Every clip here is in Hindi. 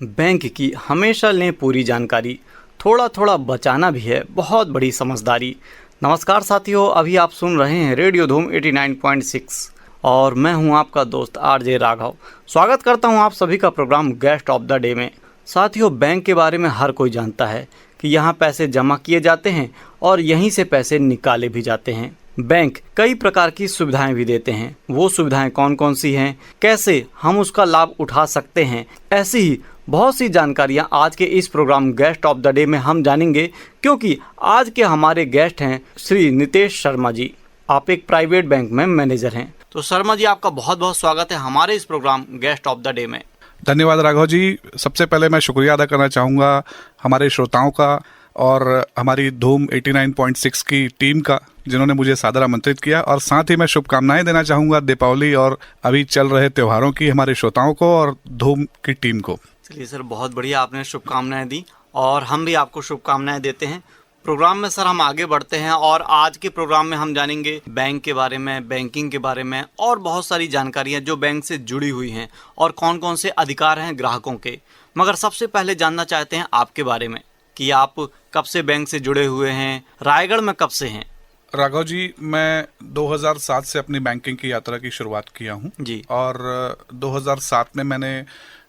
बैंक की हमेशा लें पूरी जानकारी, थोड़ा थोड़ा बचाना भी है बहुत बड़ी समझदारी। नमस्कार साथियों, अभी आप सुन रहे हैं रेडियो धूम 89.6 और मैं हूं आपका दोस्त आरजे राघव। स्वागत करता हूं आप सभी का program guest of the day में। साथियों, बैंक के बारे में हर कोई जानता है कि यहां पैसे जमा किए जाते हैं और यहीं से पैसे निकाले भी जाते हैं। बैंक कई प्रकार की सुविधाएं भी देते हैं। वो सुविधाएं कौन कौन सी हैं, कैसे हम उसका लाभ उठा सकते हैं, ऐसी ही बहुत सी जानकारियां आज के इस program guest of the day में हम जानेंगे, क्योंकि आज के हमारे गेस्ट हैं श्री नितेश शर्मा जी। आप एक प्राइवेट बैंक में मैनेजर हैं। तो शर्मा जी, आपका बहुत बहुत स्वागत है हमारे इस program guest of the day में। धन्यवाद राघव जी। सबसे पहले मैं शुक्रिया अदा करना चाहूँगा हमारे श्रोताओं का और हमारी धूम 89.6 की टीम का, जिन्होंने मुझे सादर आमंत्रित किया, और साथ ही मैं शुभकामनाएं देना चाहूँगा दीपावली और अभी चल रहे त्योहारों की हमारे श्रोताओं को और धूम की टीम को। चलिए सर, बहुत बढ़िया, आपने शुभकामनाएं दी और हम भी आपको शुभकामनाएं देते हैं। प्रोग्राम में सर हम आगे बढ़ते हैं और आज के प्रोग्राम में हम जानेंगे बैंक के बारे में, बैंकिंग के बारे में और बहुत सारी जानकारियां जो बैंक से जुड़ी हुई हैं और कौन कौन से अधिकार हैं ग्राहकों के। मगर सबसे पहले जानना चाहते हैं आपके बारे में कि आप कब से बैंक से जुड़े हुए हैं, रायगढ़ में कब से हैं? राघव जी, मैं 2007 से अपनी बैंकिंग की यात्रा की शुरुआत किया हूँ जी। और 2007 में मैंने,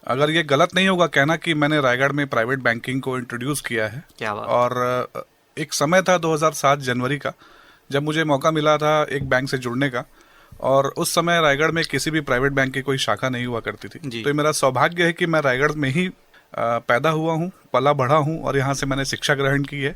अगर ये गलत नहीं होगा कहना, कि मैंने रायगढ़ में प्राइवेट बैंकिंग को इंट्रोड्यूस किया है। क्या बात। और एक समय था 2007 जनवरी का, जब मुझे मौका मिला था एक बैंक से जुड़ने का, और उस समय रायगढ़ में किसी भी प्राइवेट बैंक की कोई शाखा नहीं हुआ करती थी। तो मेरा सौभाग्य है कि मैं रायगढ़ में ही पैदा हुआ हूँ, पला बढ़ा हूँ और यहाँ से मैंने शिक्षा ग्रहण की है।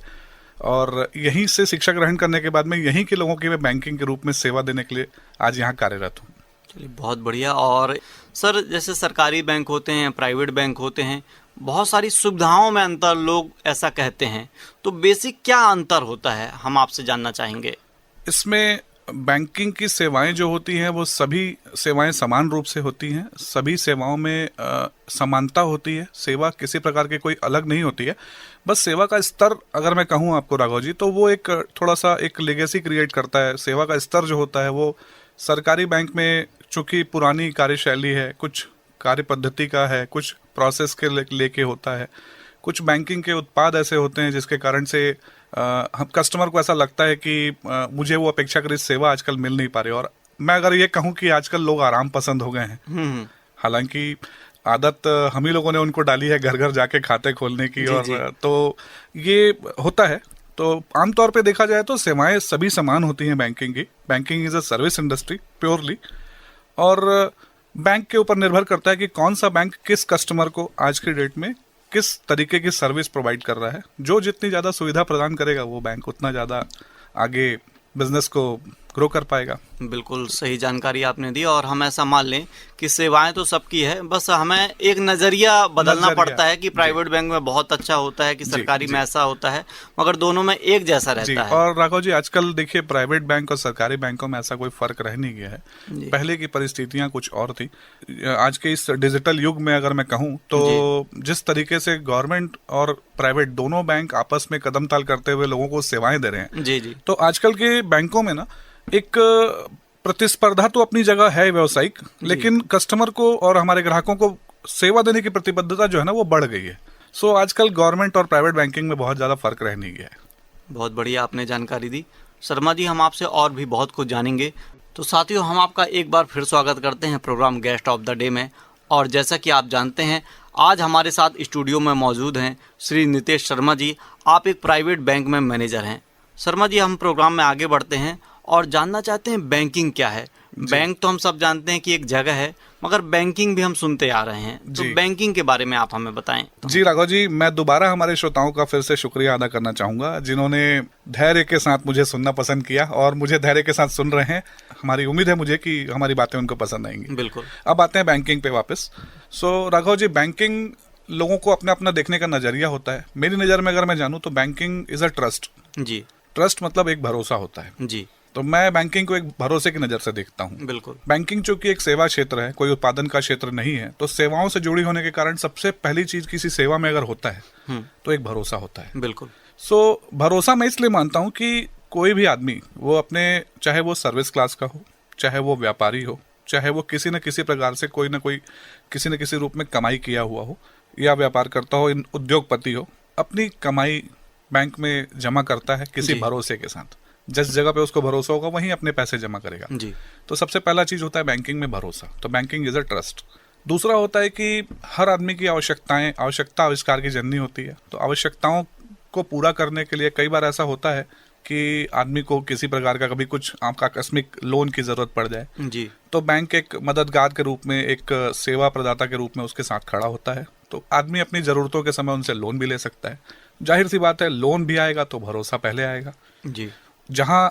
और यहीं से शिक्षा ग्रहण करने के बाद में यहीं के लोगों की मैं बैंकिंग के रूप में सेवा देने के लिए आज यहाँ कार्यरत हूँ। चलिए, बहुत बढ़िया। और सर, जैसे सरकारी बैंक होते हैं, प्राइवेट बैंक होते हैं, बहुत सारी सुविधाओं में अंतर लोग ऐसा कहते हैं, तो बेसिक क्या अंतर होता है, हम आपसे जानना चाहेंगे। इसमें बैंकिंग की सेवाएं जो होती हैं वो सभी सेवाएं समान रूप से होती हैं। सभी सेवाओं में समानता होती है। सेवा किसी प्रकार की कोई अलग नहीं होती है। बस सेवा का स्तर अगर मैं कहूँ आपको राघव जी, तो वो एक थोड़ा सा एक लेगेसी क्रिएट करता है। सेवा का स्तर जो होता है वो सरकारी बैंक में चूंकि पुरानी कार्यशैली है, कुछ कार्य पद्धति का है, कुछ प्रोसेस के लेके होता है, कुछ बैंकिंग के उत्पाद ऐसे होते हैं जिसके कारण से हम कस्टमर को ऐसा लगता है कि मुझे वो अपेक्षाकृत सेवा आजकल मिल नहीं पा रही। और मैं अगर ये कहूँ कि आजकल लोग आराम पसंद हो गए हैं। हालांकि आदत हम ही लोगों ने उनको डाली है घर घर जाके खाते खोलने की, और तो ये होता है। तो आमतौर पे देखा जाए तो सेवाएं सभी समान होती हैं बैंकिंग की। Banking is a service industry purely, और बैंक के ऊपर निर्भर करता है कि कौन सा बैंक किस कस्टमर को आज के डेट में किस तरीके की सर्विस प्रोवाइड कर रहा है। जो जितनी ज़्यादा सुविधा प्रदान करेगा वो बैंक उतना ज़्यादा आगे बिजनेस को ग्रो कर पाएगा। बिल्कुल सही जानकारी आपने दी। और हम ऐसा मान लें कि सेवाएं तो सबकी है, बस हमें एक नज़रिया बदलना पड़ता है कि प्राइवेट बैंक में बहुत अच्छा होता है कि सरकारी में ऐसा होता है, मगर दोनों में एक जैसा रहता है। और राघव जी, आजकल देखिए प्राइवेट बैंक और सरकारी बैंकों में ऐसा कोई फर्क रह नहीं गया है। पहले की परिस्थितियां कुछ और थी। आज के इस डिजिटल युग में अगर मैं कहूँ तो जिस तरीके से गवर्नमेंट और प्राइवेट दोनों बैंक आपस में कदम ताल करते हुए लोगों को सेवाएं दे रहे हैं, तो आजकल के बैंकों में ना एक प्रतिस्पर्धा तो अपनी जगह है व्यावसायिक, लेकिन कस्टमर को और हमारे ग्राहकों को सेवा देने की प्रतिबद्धता जो है ना वो बढ़ गई है। सो आजकल गवर्नमेंट और प्राइवेट बैंकिंग में बहुत ज़्यादा फर्क रह नहीं गया है। बहुत बढ़िया आपने जानकारी दी शर्मा जी। हम आपसे और भी बहुत कुछ जानेंगे। तो साथियों, हम आपका एक बार फिर स्वागत करते हैं program guest of the day में। और जैसा कि आप जानते हैं, आज हमारे साथ स्टूडियो में मौजूद हैं श्री नितेश शर्मा जी। आप एक प्राइवेट बैंक में मैनेजर हैं। शर्मा जी, हम प्रोग्राम में आगे बढ़ते हैं और जानना चाहते हैं बैंकिंग क्या है। बैंक तो हम सब जानते हैं कि एक जगह है, मगर बैंकिंग भी हम सुनते आ रहे हैं, तो बैंकिंग के बारे में आप हमें बताएं। जी राघव जी, मैं दोबारा हमारे श्रोताओं का फिर से शुक्रिया अदा करना चाहूँगा, जिन्होंने धैर्य के साथ मुझे सुनना पसंद किया और मुझे धैर्य के साथ सुन रहे हैं। हमारी उम्मीद है मुझे कि हमारी बातें उनको पसंद आएंगी। बिल्कुल। अब आते हैं बैंकिंग पे वापस। सो राघव जी, बैंकिंग लोगों को अपना अपना देखने का नजरिया होता है। मेरी नज़र में अगर मैं जानूँ तो बैंकिंग इज अ ट्रस्ट। जी। ट्रस्ट मतलब एक भरोसा होता है। जी। तो मैं बैंकिंग को एक भरोसे की नज़र से देखता हूँ। बिल्कुल। बैंकिंग चूंकि एक सेवा क्षेत्र है, कोई उत्पादन का क्षेत्र नहीं है, तो सेवाओं से जुड़ी होने के कारण सबसे पहली चीज किसी सेवा में अगर होता है तो एक भरोसा होता है। बिल्कुल। सो भरोसा मैं इसलिए मानता हूँ कि कोई भी आदमी, वो अपने, चाहे वो सर्विस क्लास का हो, चाहे वो व्यापारी हो, चाहे वो किसी न किसी प्रकार से कोई ना कोई किसी न किसी रूप में कमाई किया हुआ हो, या व्यापार करता हो, इन उद्योगपति हो, अपनी कमाई बैंक में जमा करता है किसी जी। भरोसे के साथ। जिस जगह पे उसको भरोसा होगा वहीं अपने पैसे जमा करेगा। जी। तो सबसे पहला चीज होता है बैंकिंग में भरोसा। तो बैंकिंग इज अ ट्रस्ट। दूसरा होता है कि हर आदमी की आवश्यकता आविष्कार की जननी होती है। तो आवश्यकताओं को पूरा करने के लिए कई बार ऐसा होता है कि आदमी को किसी प्रकार का कभी कुछ आपका आकस्मिक लोन की जरूरत पड़ जाए, जी। तो बैंक एक मददगार के रूप में, एक सेवा प्रदाता के रूप में उसके साथ खड़ा होता है। तो आदमी अपनी जरूरतों के समय उनसे लोन भी ले सकता है। जाहिर सी बात है, लोन भी आएगा तो भरोसा पहले आएगा। जी। जहां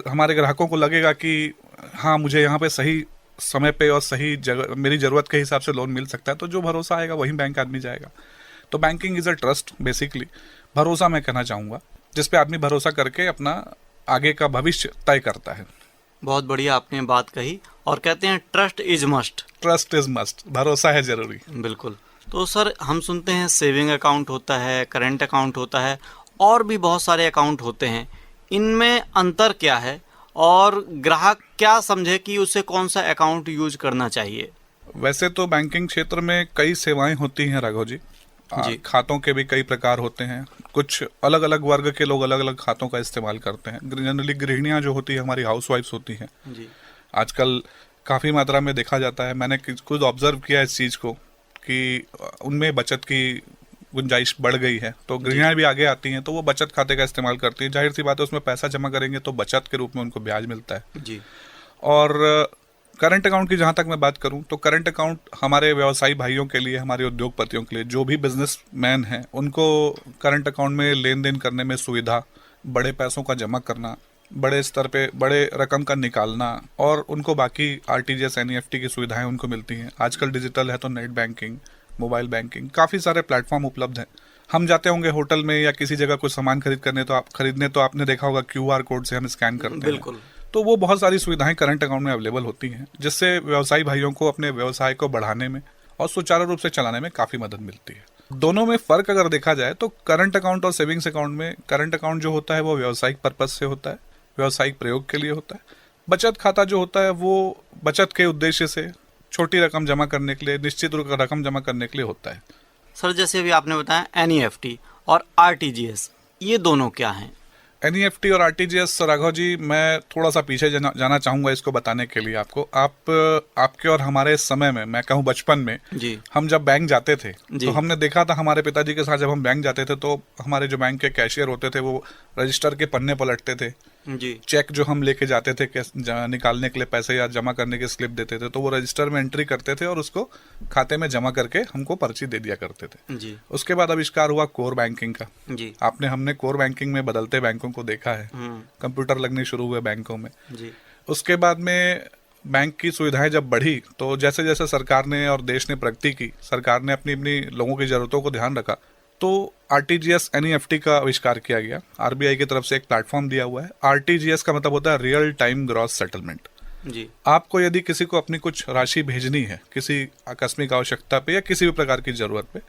हमारे ग्राहकों को लगेगा कि हाँ, मुझे यहाँ पे सही समय पे और सही जगह मेरी जरूरत के हिसाब से लोन मिल सकता है, तो जो भरोसा आएगा वही बैंक आदमी जाएगा। तो banking is a trust basically. भरोसा मैं कहना चाहूंगा, जिसपे आदमी भरोसा करके अपना आगे का भविष्य तय करता है। बहुत बढ़िया आपने बात कही, और कहते हैं trust is must. Trust is must, भरोसा है जरूरी। बिल्कुल। तो सर, हम सुनते हैं सेविंग अकाउंट होता है, करंट अकाउंट होता है, और भी बहुत सारे अकाउंट होते हैं। इनमें अंतर क्या है, और ग्राहक क्या समझे कि उसे कौन सा अकाउंट यूज करना चाहिए? वैसे तो बैंकिंग क्षेत्र में कई सेवाएं होती हैं राघव जी। जी। खातों के भी कई प्रकार होते हैं। कुछ अलग अलग वर्ग के लोग अलग अलग खातों का इस्तेमाल करते हैं। जनरली गृहिणियां जो होती है, हमारी हाउस वाइफ्स होती हैं, जी। आजकल काफ़ी मात्रा में देखा जाता है। मैंने खुद ऑब्जर्व किया इस चीज़ को कि उनमें बचत की गुंजाइश बढ़ गई है। तो गृहिणियां भी आगे आती हैं, तो वो बचत खाते का इस्तेमाल करती हैं। जाहिर सी बात है, उसमें पैसा जमा करेंगे तो बचत के रूप में उनको ब्याज मिलता है। जी। और करंट अकाउंट की जहां तक मैं बात करूं, तो करंट अकाउंट हमारे व्यवसायी भाइयों के लिए, हमारे उद्योगपतियों के लिए, जो भी बिजनेसमैन हैं, उनको करंट अकाउंट में लेन देन करने में सुविधा, बड़े पैसों का जमा करना, बड़े स्तर पे बड़े रकम का निकालना, और उनको बाकी आरटीजीएस एनईएफटी की सुविधाएं उनको मिलती हैं। आजकल डिजिटल है तो नेट बैंकिंग, मोबाइल बैंकिंग, काफ़ी सारे प्लेटफॉर्म उपलब्ध हैं। हम जाते होंगे होटल में या किसी जगह कुछ सामान खरीदने, तो आपने देखा होगा क्यूआर कोड से हम स्कैन करते हैं। बिल्कुल। तो वो बहुत सारी सुविधाएं करंट अकाउंट में अवेलेबल होती हैं, जिससे व्यवसायी भाइयों को अपने व्यवसाय को बढ़ाने में और सुचारू रूप से चलाने में काफ़ी मदद मिलती है। दोनों में फ़र्क अगर देखा जाए तो करंट अकाउंट और सेविंग्स अकाउंट में, करंट अकाउंट जो होता है वो व्यावसायिक पर्पज से होता है, व्यावसायिक प्रयोग के लिए होता है। बचत खाता जो होता है वो बचत के उद्देश्य से छोटी रकम जमा करने के लिए, निश्चित रकम जमा करने के लिए होता है। सर, जैसे अभी आपने बताया एनईएफटी और आरटीजीएस, ये दोनों क्या हैं? एनईएफटी और आरटीजीएस, राघव जी, मैं थोड़ा सा पीछे जाना चाहूंगा इसको बताने के लिए आपको। आपके और हमारे समय में, मैं कहूँ बचपन में, जी। हम जब बैंक जाते थे जी। तो हमने देखा था, हमारे पिताजी के साथ जब हम बैंक जाते थे तो हमारे जो बैंक के कैशियर होते थे वो रजिस्टर के पन्ने पलटते थे। जी। चेक जो हम लेके जाते थे निकालने के लिए पैसे या जमा करने की स्लिप देते थे, तो वो रजिस्टर में एंट्री करते थे और उसको खाते में जमा करके हमको पर्ची दे दिया करते थे। जी। उसके बाद आविष्कार हुआ कोर बैंकिंग का। जी। हमने कोर बैंकिंग में बदलते बैंकों को देखा है, कंप्यूटर लगने शुरू हुए बैंकों में। जी। उसके बाद में बैंक की सुविधाएं जब बढ़ी, तो जैसे जैसे सरकार ने और देश ने प्रगति की, सरकार ने अपनी अपनी लोगों की जरूरतों को ध्यान रखा, तो आरटीजीएस एनईएफटी का आविष्कार किया गया। आरबीआई की तरफ से एक प्लेटफॉर्म दिया हुआ है। आरटीजीएस का मतलब होता है रियल टाइम ग्रॉस सेटलमेंट। जी। आपको यदि किसी को अपनी कुछ राशि भेजनी है किसी आकस्मिक आवश्यकता पे या किसी भी प्रकार की जरूरत पे,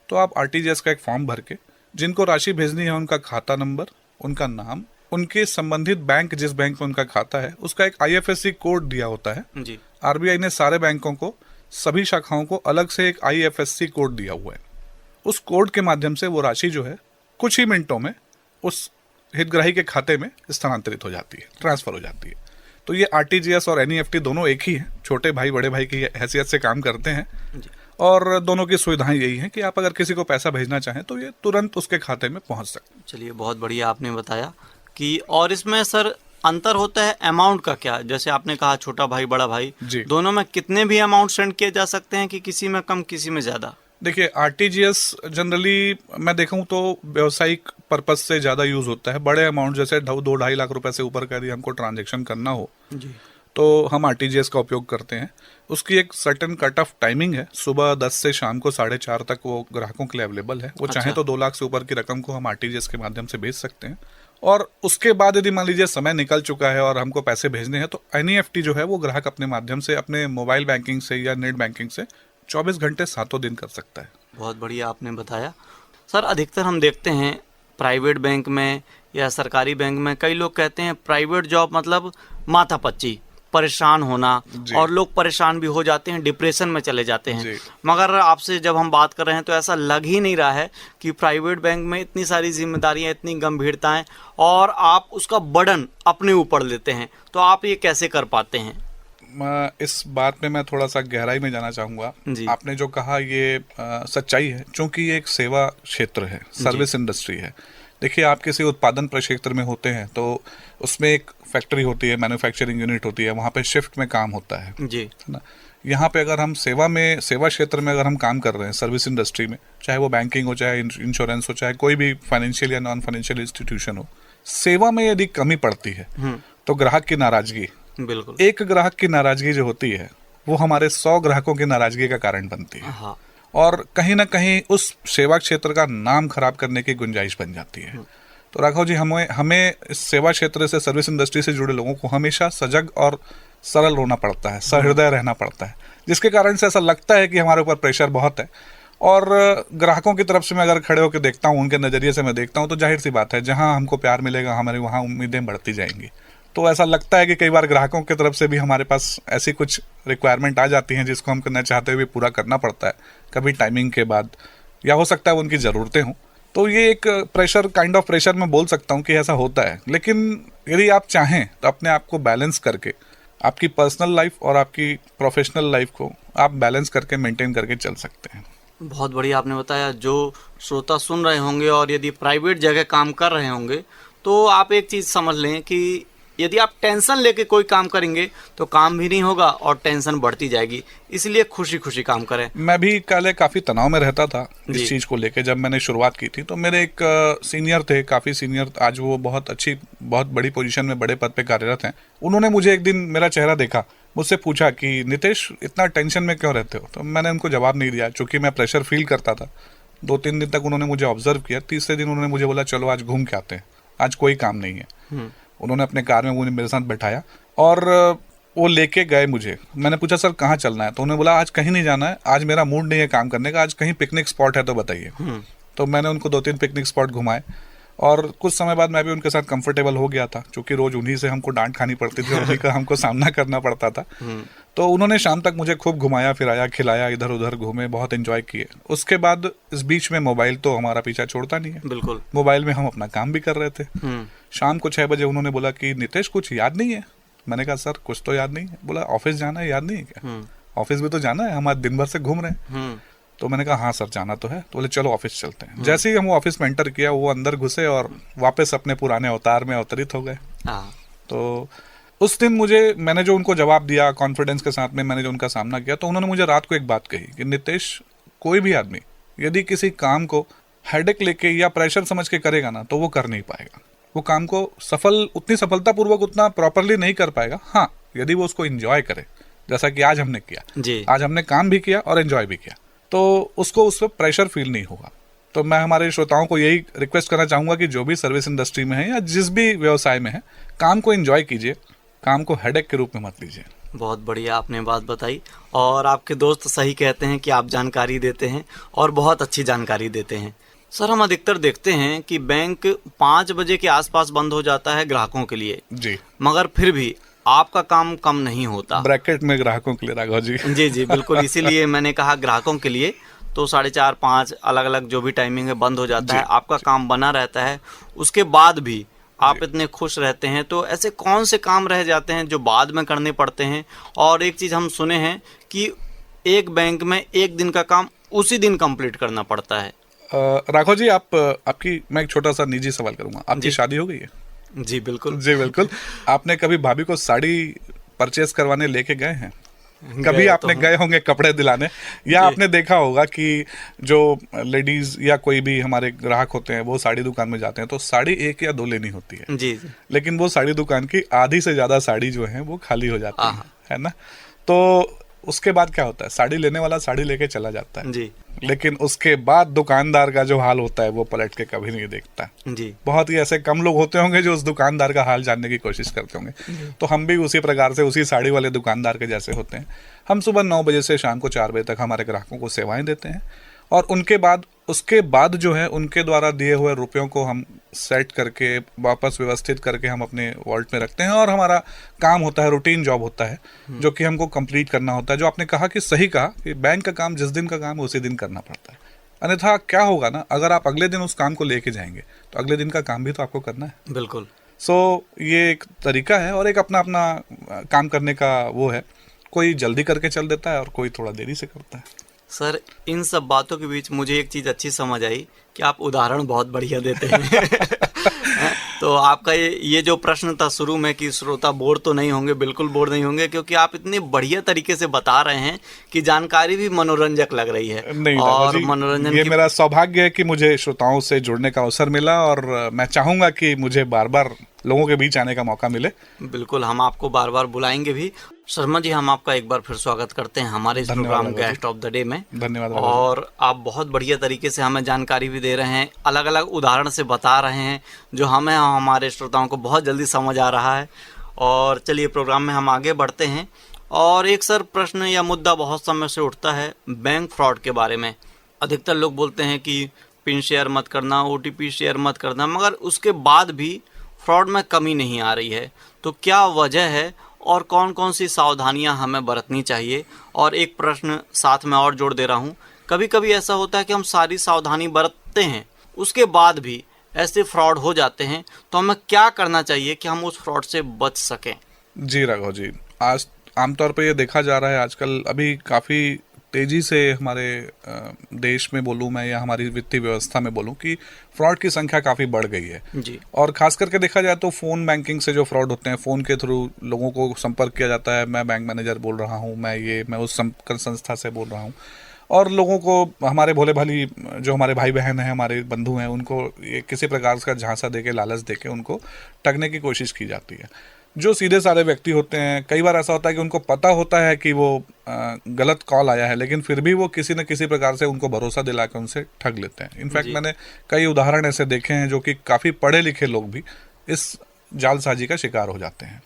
तो आप आरटीजीएस का एक फॉर्म भर के, जिनको राशि भेजनी है उनका खाता नंबर, उनका नाम, उनके संबंधित बैंक, जिस बैंक में उनका खाता है, उसका एक आईएफएससी कोड दिया होता है। जी। आरबीआई ने सारे बैंकों को, सभी शाखाओं को अलग से एक आईएफएससी कोड दिया हुआ है। उस कोड के माध्यम से वो राशि जो है कुछ ही मिनटों में उस हितग्राही के खाते में स्थानांतरित हो जाती है, ट्रांसफर हो जाती है। तो ये आरटीजीएस और एनईएफटी दोनों एक ही हैं, छोटे भाई बड़े भाई की हैसियत से काम करते हैं। और दोनों की सुविधाएं यही हैं कि आप अगर किसी को पैसा भेजना चाहें तो ये तुरंत उसके खाते में पहुंच सकते हैं। चलिए, बहुत बढ़िया आपने बताया कि, और इसमें सर अंतर होता है अमाउंट का क्या? जैसे आपने कहा छोटा भाई बड़ा भाई, दोनों में कितने भी अमाउंट सेंड किए जा सकते हैं कि किसी में कम किसी में ज़्यादा? देखिए, आरटीजीएस जनरली मैं देखूं तो व्यावसायिक पर्पज से ज़्यादा यूज़ होता है। बड़े अमाउंट जैसे 2-2.5 लाख रुपए से ऊपर का यदि हमको ट्रांजैक्शन करना हो, जी, तो हम आरटीजीएस का उपयोग करते हैं। उसकी एक सर्टेन कट ऑफ टाइमिंग है, सुबह 10 से शाम को 4:30 तक वो ग्राहकों के लिए अवेलेबल है। वो चाहे तो 2 लाख से ऊपर की रकम को हम आरटीजीएस के माध्यम से भेज सकते हैं। और उसके बाद यदि मान लीजिए समय निकल चुका है और हमको पैसे भेजने हैं, तो एनईएफटी जो है वो ग्राहक अपने माध्यम से, अपने मोबाइल बैंकिंग से या नेट बैंकिंग से 24 घंटे 7 दिन कर सकता है। बहुत बढ़िया आपने बताया। सर, अधिकतर हम देखते हैं प्राइवेट बैंक में या सरकारी बैंक में, कई लोग कहते हैं प्राइवेट जॉब मतलब माथापच्ची, परेशान होना, जी। और लोग परेशान भी हो जाते हैं, डिप्रेशन में चले जाते हैं। जी। मगर आपसे जब हम बात कर रहे हैं तो ऐसा लग ही नहीं रहा है कि प्राइवेट बैंक में इतनी सारी जिम्मेदारियां, इतनी गंभीरताएं, और आप उसका बर्डन अपने ऊपर लेते हैं। तो आप ये कैसे कर पाते हैं? इस बात में मैं थोड़ा सा गहराई में जाना चाहूँगा। जी। आपने जो कहा ये सच्चाई है, क्योंकि ये एक सेवा क्षेत्र है, सर्विस इंडस्ट्री है। देखिए, आप किसी उत्पादन प्रक्षेत्र में होते हैं तो उसमें एक फैक्ट्री होती है, मैन्युफैक्चरिंग यूनिट होती है, वहाँ पे शिफ्ट में काम होता है जी। ना। यहाँ पे अगर हम सेवा क्षेत्र में अगर हम काम कर रहे हैं, सर्विस इंडस्ट्री में, चाहे वो बैंकिंग हो, चाहे इंश्योरेंस हो, चाहे कोई भी फाइनेंशियल या नॉन फाइनेंशियल इंस्टीट्यूशन हो, सेवा में यदि कमी पड़ती है तो ग्राहक की नाराजगी, बिल्कुल, एक ग्राहक की नाराजगी जो होती है वो हमारे 100 ग्राहकों की नाराजगी का कारण बनती है। हाँ, और कहीं ना कहीं उस सेवा क्षेत्र का नाम खराब करने की गुंजाइश बन जाती है। तो राघव जी, हमें इस सेवा क्षेत्र से, सर्विस इंडस्ट्री से जुड़े लोगों को हमेशा सजग और सरल होना पड़ता है, सहृदय रहना पड़ता है, जिसके कारण से ऐसा लगता है कि हमारे ऊपर प्रेशर बहुत है। और ग्राहकों की तरफ से मैं अगर खड़े होकर देखता हूँ, उनके नज़रिए से मैं देखता हूँ, तो जाहिर सी बात है, जहाँ हमको प्यार मिलेगा हमारे वहाँ उम्मीदें बढ़ती जाएंगी। तो ऐसा लगता है कि कई बार ग्राहकों की तरफ से भी हमारे पास ऐसी कुछ रिक्वायरमेंट आ जाती हैं जिसको हम करना चाहते हुए पूरा करना पड़ता है, कभी टाइमिंग के बाद, या हो सकता है उनकी ज़रूरतें हों। तो ये एक प्रेशर, काइंड ऑफ प्रेशर मैं बोल सकता हूँ कि ऐसा होता है। लेकिन यदि आप चाहें तो अपने आप को बैलेंस करके, आपकी पर्सनल लाइफ और आपकी प्रोफेशनल लाइफ को आप बैलेंस करके मेंटेन करके चल सकते हैं। बहुत बढ़िया आपने बताया। जो श्रोता सुन रहे होंगे और यदि प्राइवेट जगह काम कर रहे होंगे तो आप एक चीज़ समझ लें कि यदि आप टेंशन लेके कोई काम करेंगे तो काम भी नहीं होगा और टेंशन बढ़ती जाएगी। इसलिए खुशी खुशी काम करें। मैं भी पहले काफ़ी तनाव में रहता था जी। इस चीज़ को लेके। जब मैंने शुरुआत की थी तो मेरे एक सीनियर थे, काफ़ी सीनियर, आज वो बहुत बड़ी पोजीशन में, बड़े पद पे कार्यरत हैं। उन्होंने मुझे एक दिन मेरा चेहरा देखा, मुझसे पूछा कि नितेश, इतना टेंशन में क्यों रहते हो? तो मैंने उनको जवाब नहीं दिया, चूँकि मैं प्रेशर फील करता था। 2-3 दिन तक उन्होंने मुझे ऑब्जर्व किया। तीसरे दिन उन्होंने मुझे बोला, चलो आज घूम के आते हैं, आज कोई काम नहीं है। उन्होंने अपने कार में मुझे मेरे साथ बैठाया और वो लेके गए मुझे। मैंने पूछा, सर कहाँ चलना है? तो उन्होंने बोला, आज कहीं नहीं जाना है, आज मेरा मूड नहीं है काम करने का, आज कहीं पिकनिक स्पॉट है तो बताइए। तो मैंने उनको 2-3 पिकनिक स्पॉट घुमाए और कुछ समय बाद मैं भी उनके साथ कंफर्टेबल हो गया था, क्योंकि रोज उन्हीं से हमको डांट खानी पड़ती थी और उन्हीं का हमको सामना करना पड़ता था। तो उन्होंने शाम तक मुझे खूब घुमाया फिराया, खिलाया, इधर उधर घूमे, बहुत एंजॉय किए। उसके बाद इस बीच में मोबाइल तो हमारा पीछा छोड़ता नहीं है। बिल्कुल। मोबाइल में हम अपना काम भी कर रहे थे। शाम को 6 बजे उन्होंने बोला कि नितेश, कुछ याद नहीं है? मैंने कहा, सर कुछ तो याद नहीं है। बोला, ऑफिस जाना है, याद नहीं है क्या? ऑफिस भी तो जाना है, हम आज दिन भर से घूम रहे हैं। तो मैंने कहा, हाँ सर जाना तो है। तो बोले, चलो ऑफिस चलते हैं। जैसे ही हम ऑफिस में एंटर किया, वो अंदर घुसे और वापस अपने पुराने अवतार में अवतरित हो गए। तो उस दिन मैंने जो उनको जवाब दिया, कॉन्फिडेंस के साथ में मैंने जो उनका सामना किया, तो उन्होंने मुझे रात को एक बात कही कि नितेश, कोई भी आदमी यदि किसी काम को हेडेक लेके या प्रेशर समझ के करेगा ना, तो वो कर नहीं पाएगा। वो काम को उतनी सफलतापूर्वक, उतना प्रॉपरली नहीं कर पाएगा। हाँ, यदि वो उसको एंजॉय करे, जैसा कि आज हमने किया जी। आज हमने काम भी किया और एंजॉय भी किया, तो उसको उस पर प्रेशर फील नहीं होगा। तो मैं हमारे श्रोताओं को यही रिक्वेस्ट करना चाहूँगा कि जो भी सर्विस इंडस्ट्री में है या जिस भी व्यवसाय में है, काम को एंजॉय कीजिए, काम को हेडेक के रूप में मत लीजिए। बहुत बढ़िया आपने बात बताई, और आपके दोस्त सही कहते हैं कि आप जानकारी देते हैं और बहुत अच्छी जानकारी देते हैं। सर, हम अधिकतर देखते हैं कि बैंक 5 बजे के आसपास बंद हो जाता है ग्राहकों के लिए जी, मगर फिर भी आपका काम कम नहीं होता। ब्रैकेट में ग्राहकों के लिए राघव जी। जी जी बिल्कुल, इसीलिए मैंने कहा ग्राहकों के लिए। तो 4:30-5 अलग अलग जो भी टाइमिंग है बंद हो जाता है, आपका काम बना रहता है, उसके बाद भी आप इतने खुश रहते हैं। तो ऐसे कौन से काम रह जाते हैं जो बाद में करने पड़ते हैं? और एक चीज़ हम सुने हैं कि एक बैंक में एक दिन का काम उसी दिन कंप्लीट करना पड़ता है। राघव जी, मैं एक छोटा सा निजी सवाल करूंगा, आपकी शादी हो गई है? जी बिल्कुल। जी बिल्कुल। आपने कभी भाभी को साड़ी परचेस करवाने लेके गए हैं? कभी आपने गए होंगे कपड़े दिलाने, या आपने देखा होगा कि जो लेडीज या कोई भी हमारे ग्राहक होते हैं वो साड़ी दुकान में जाते हैं तो साड़ी 1 या 2 लेनी होती है। जी। लेकिन वो साड़ी दुकान की आधी से ज्यादा साड़ी जो है वो खाली हो जाती है ना। तो उसके बाद क्या होता है, साड़ी लेने वाला साड़ी लेके चला जाता है जी, लेकिन उसके बाद दुकानदार का जो हाल होता है वो पलट के कभी नहीं देखता जी। बहुत ही ऐसे कम लोग होते होंगे जो उस दुकानदार का हाल जानने की कोशिश करते होंगे। तो हम भी उसी प्रकार से, उसी साड़ी वाले दुकानदार के जैसे होते हैं। हम सुबह 9 बजे से शाम को 4 बजे तक हमारे ग्राहकों को सेवाएं देते हैं और उनके बाद उसके बाद जो है उनके द्वारा दिए हुए रुपयों को हम सेट करके वापस व्यवस्थित करके हम अपने वॉलेट में रखते हैं, और हमारा काम होता है, रूटीन जॉब होता है जो कि हमको कंप्लीट करना होता है। जो आपने कहा कि सही कहा कि बैंक का काम जिस दिन का काम है उसी दिन करना पड़ता है, अन्यथा क्या होगा ना, अगर आप अगले दिन उस काम को लेके जाएंगे तो अगले दिन का काम भी तो आपको करना है। बिल्कुल। ये एक तरीका है और एक अपना अपना काम करने का वो है, कोई जल्दी करके चल देता है और कोई थोड़ा देरी से करता है। सर, इन सब बातों के बीच मुझे एक चीज़ अच्छी समझ आई कि आप उदाहरण बहुत बढ़िया देते हैं। तो आपका ये जो प्रश्न था शुरू में कि श्रोता बोर तो नहीं होंगे, बिल्कुल बोर नहीं होंगे, क्योंकि आप इतने बढ़िया तरीके से बता रहे हैं कि जानकारी भी मनोरंजक लग रही है। नहीं और जी, मनोरंजन ये मेरा सौभाग्य है कि मुझे श्रोताओं से जुड़ने का अवसर मिला, और मैं चाहूंगा कि मुझे बार बार लोगों के बीच आने का मौका मिले। बिल्कुल, हम आपको बार बार बुलाएंगे भी। शर्मा जी, हम आपका एक बार फिर स्वागत करते हैं हमारे इस program guest of the day में। धन्यवाद। और आप बहुत बढ़िया तरीके से हमें जानकारी भी दे रहे हैं, अलग अलग उदाहरण से बता रहे हैं जो हमें हमारे श्रोताओं को बहुत जल्दी समझ आ रहा है। और चलिए प्रोग्राम में हम आगे बढ़ते हैं। और एक सर प्रश्न या मुद्दा बहुत समय से उठता है बैंक फ्रॉड के बारे में। अधिकतर लोग बोलते हैं कि पिन शेयर मत करना, OTP शेयर मत करना, मगर उसके बाद भी फ्रॉड में कमी नहीं आ रही है। तो क्या वजह है और कौन कौन सी सावधानियां हमें बरतनी चाहिए? और एक प्रश्न साथ में और जोड़ दे रहा हूं, कभी कभी ऐसा होता है कि हम सारी सावधानी बरतते हैं, उसके बाद भी ऐसे फ्रॉड हो जाते हैं, तो हमें क्या करना चाहिए कि हम उस फ्रॉड से बच सकें? जी राघव जी, आज आमतौर पर ये देखा जा रहा है आजकल, अभी काफ़ी तेज़ी से हमारे देश में बोलूँ मैं या हमारी वित्तीय व्यवस्था में बोलूँ कि फ्रॉड की संख्या काफ़ी बढ़ गई है जी। और खास करके देखा जाए तो फ़ोन बैंकिंग से जो फ्रॉड होते हैं, फ़ोन के थ्रू लोगों को संपर्क किया जाता है, मैं बैंक मैनेजर बोल रहा हूँ, मैं उस संस्था से बोल रहा हूँ, और लोगों को, हमारे भोले भाली जो हमारे भाई बहन हैं, हमारे बंधु हैं, उनको ये किसी प्रकार का झांसा देके, लालच देके उनको ठगने की कोशिश की जाती है। जो सीधे सारे व्यक्ति होते हैं, कई बार ऐसा होता है कि उनको पता होता है कि वो गलत कॉल आया है, लेकिन फिर भी वो किसी न किसी प्रकार से उनको भरोसा दिला के उनसे ठग लेते हैं। इनफैक्ट मैंने कई उदाहरण ऐसे देखे हैं जो कि काफ़ी पढ़े लिखे लोग भी इस जालसाजी का शिकार हो जाते हैं।